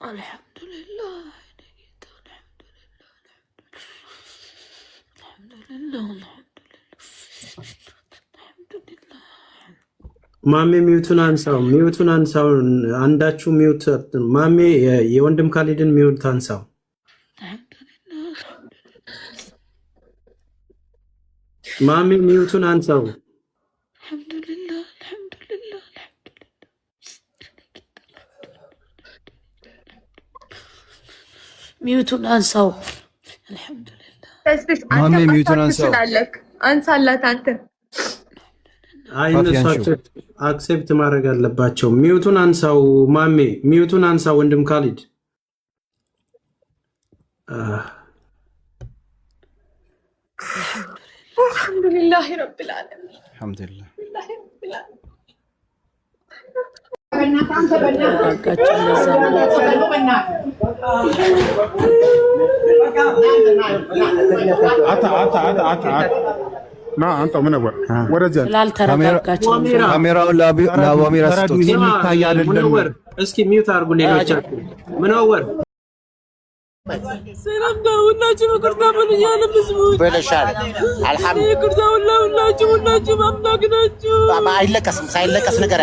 አልሐምዱሊላህ ማሜ ሚውቱን አንሳው። አንዳችሁ ሚውት ማሜ የወንድም ካሊድን ሚውት አንሳው። ማሜ ሚውቱን አንሳው። ሚውቱን አንሳው። ማሜ ሚውቱን አንሳው። አንሳላት አንተ። አይ እነሱ አክሴፕት ማድረግ አለባቸው። ሚውቱን አንሳው ማሜ ሚውቱን አንሳው። ወንድም ካሊድ አልሐምዱሊላህ ረብል ዓለሚን አልሐምዱሊላህ ካሜራውን ለአቧሚራ ስጡት። እስኪ ሚውት አድርጉ ሌሎቻችሁ። ምንወር ሰላም ጋር ሁላችሁም ይቅርታ በሉኛል። በለሻል አልሐምዱሊላህ ይቅርታ ሁላችሁም አምላክ ናችሁ። አይለቀስም ሳይለቀስ ነገር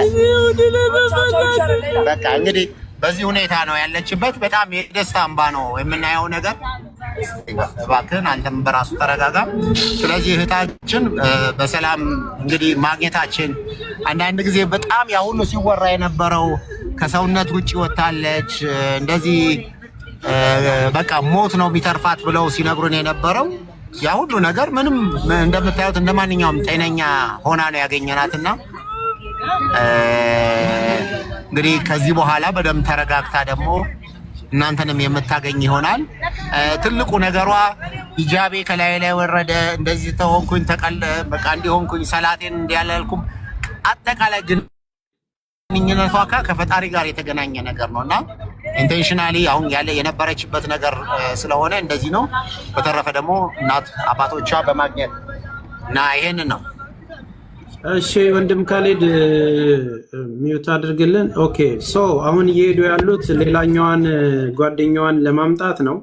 በቃ እንግዲህ በዚህ ሁኔታ ነው ያለችበት። በጣም የደስታ እንባ ነው የምናየው ነገር። እባክህን አንተም በራሱ ተረጋጋ። ስለዚህ እህታችን በሰላም እንግዲህ ማግኘታችን አንዳንድ ጊዜ በጣም ያ ሁሉ ሲወራ የነበረው ከሰውነት ውጪ ወጣለች እንደዚህ በቃ ሞት ነው የሚተርፋት ብለው ሲነግሩን የነበረው ያ ሁሉ ነገር ምንም እንደምታዩት እንደማንኛውም ጤነኛ ሆና ነው ያገኘናትና እንግዲህ ከዚህ በኋላ በደም ተረጋግታ ደግሞ እናንተንም የምታገኝ ይሆናል። ትልቁ ነገሯ ሂጃቤ ከላይ ላይ ወረደ፣ እንደዚህ ተሆንኩኝ፣ በቃ እንዲሆንኩኝ፣ ሰላቴን እንዲያላልኩም አጠቃላይ ግንኙነቷ ከፈጣሪ ጋር የተገናኘ ነገር ነውና ኢንቴንሽናሊ አሁን ያለ የነበረችበት ነገር ስለሆነ እንደዚህ ነው። በተረፈ ደግሞ እናት አባቶቿ በማግኘት እና ይሄንን ነው። እሺ ወንድም ካሊድ ሚውት አድርግልን። ኦኬ ሶ አሁን እየሄዱ ያሉት ሌላኛዋን ጓደኛዋን ለማምጣት ነው።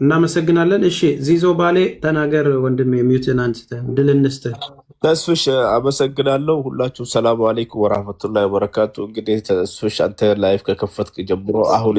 እናመሰግናለን። እሺ ዚዞ ባሌ ተናገር ወንድም፣ ሚውትን አንስተህ ድል እንስጥህ። ተስፍሽ አመሰግናለሁ። ሁላችሁም ሰላም አለይኩም ወራህመቱላሂ ወበረካቱ። እንግዲህ ተስፍሽ አንተ ላይፍ ከከፈትክ ጀምሮ አሁን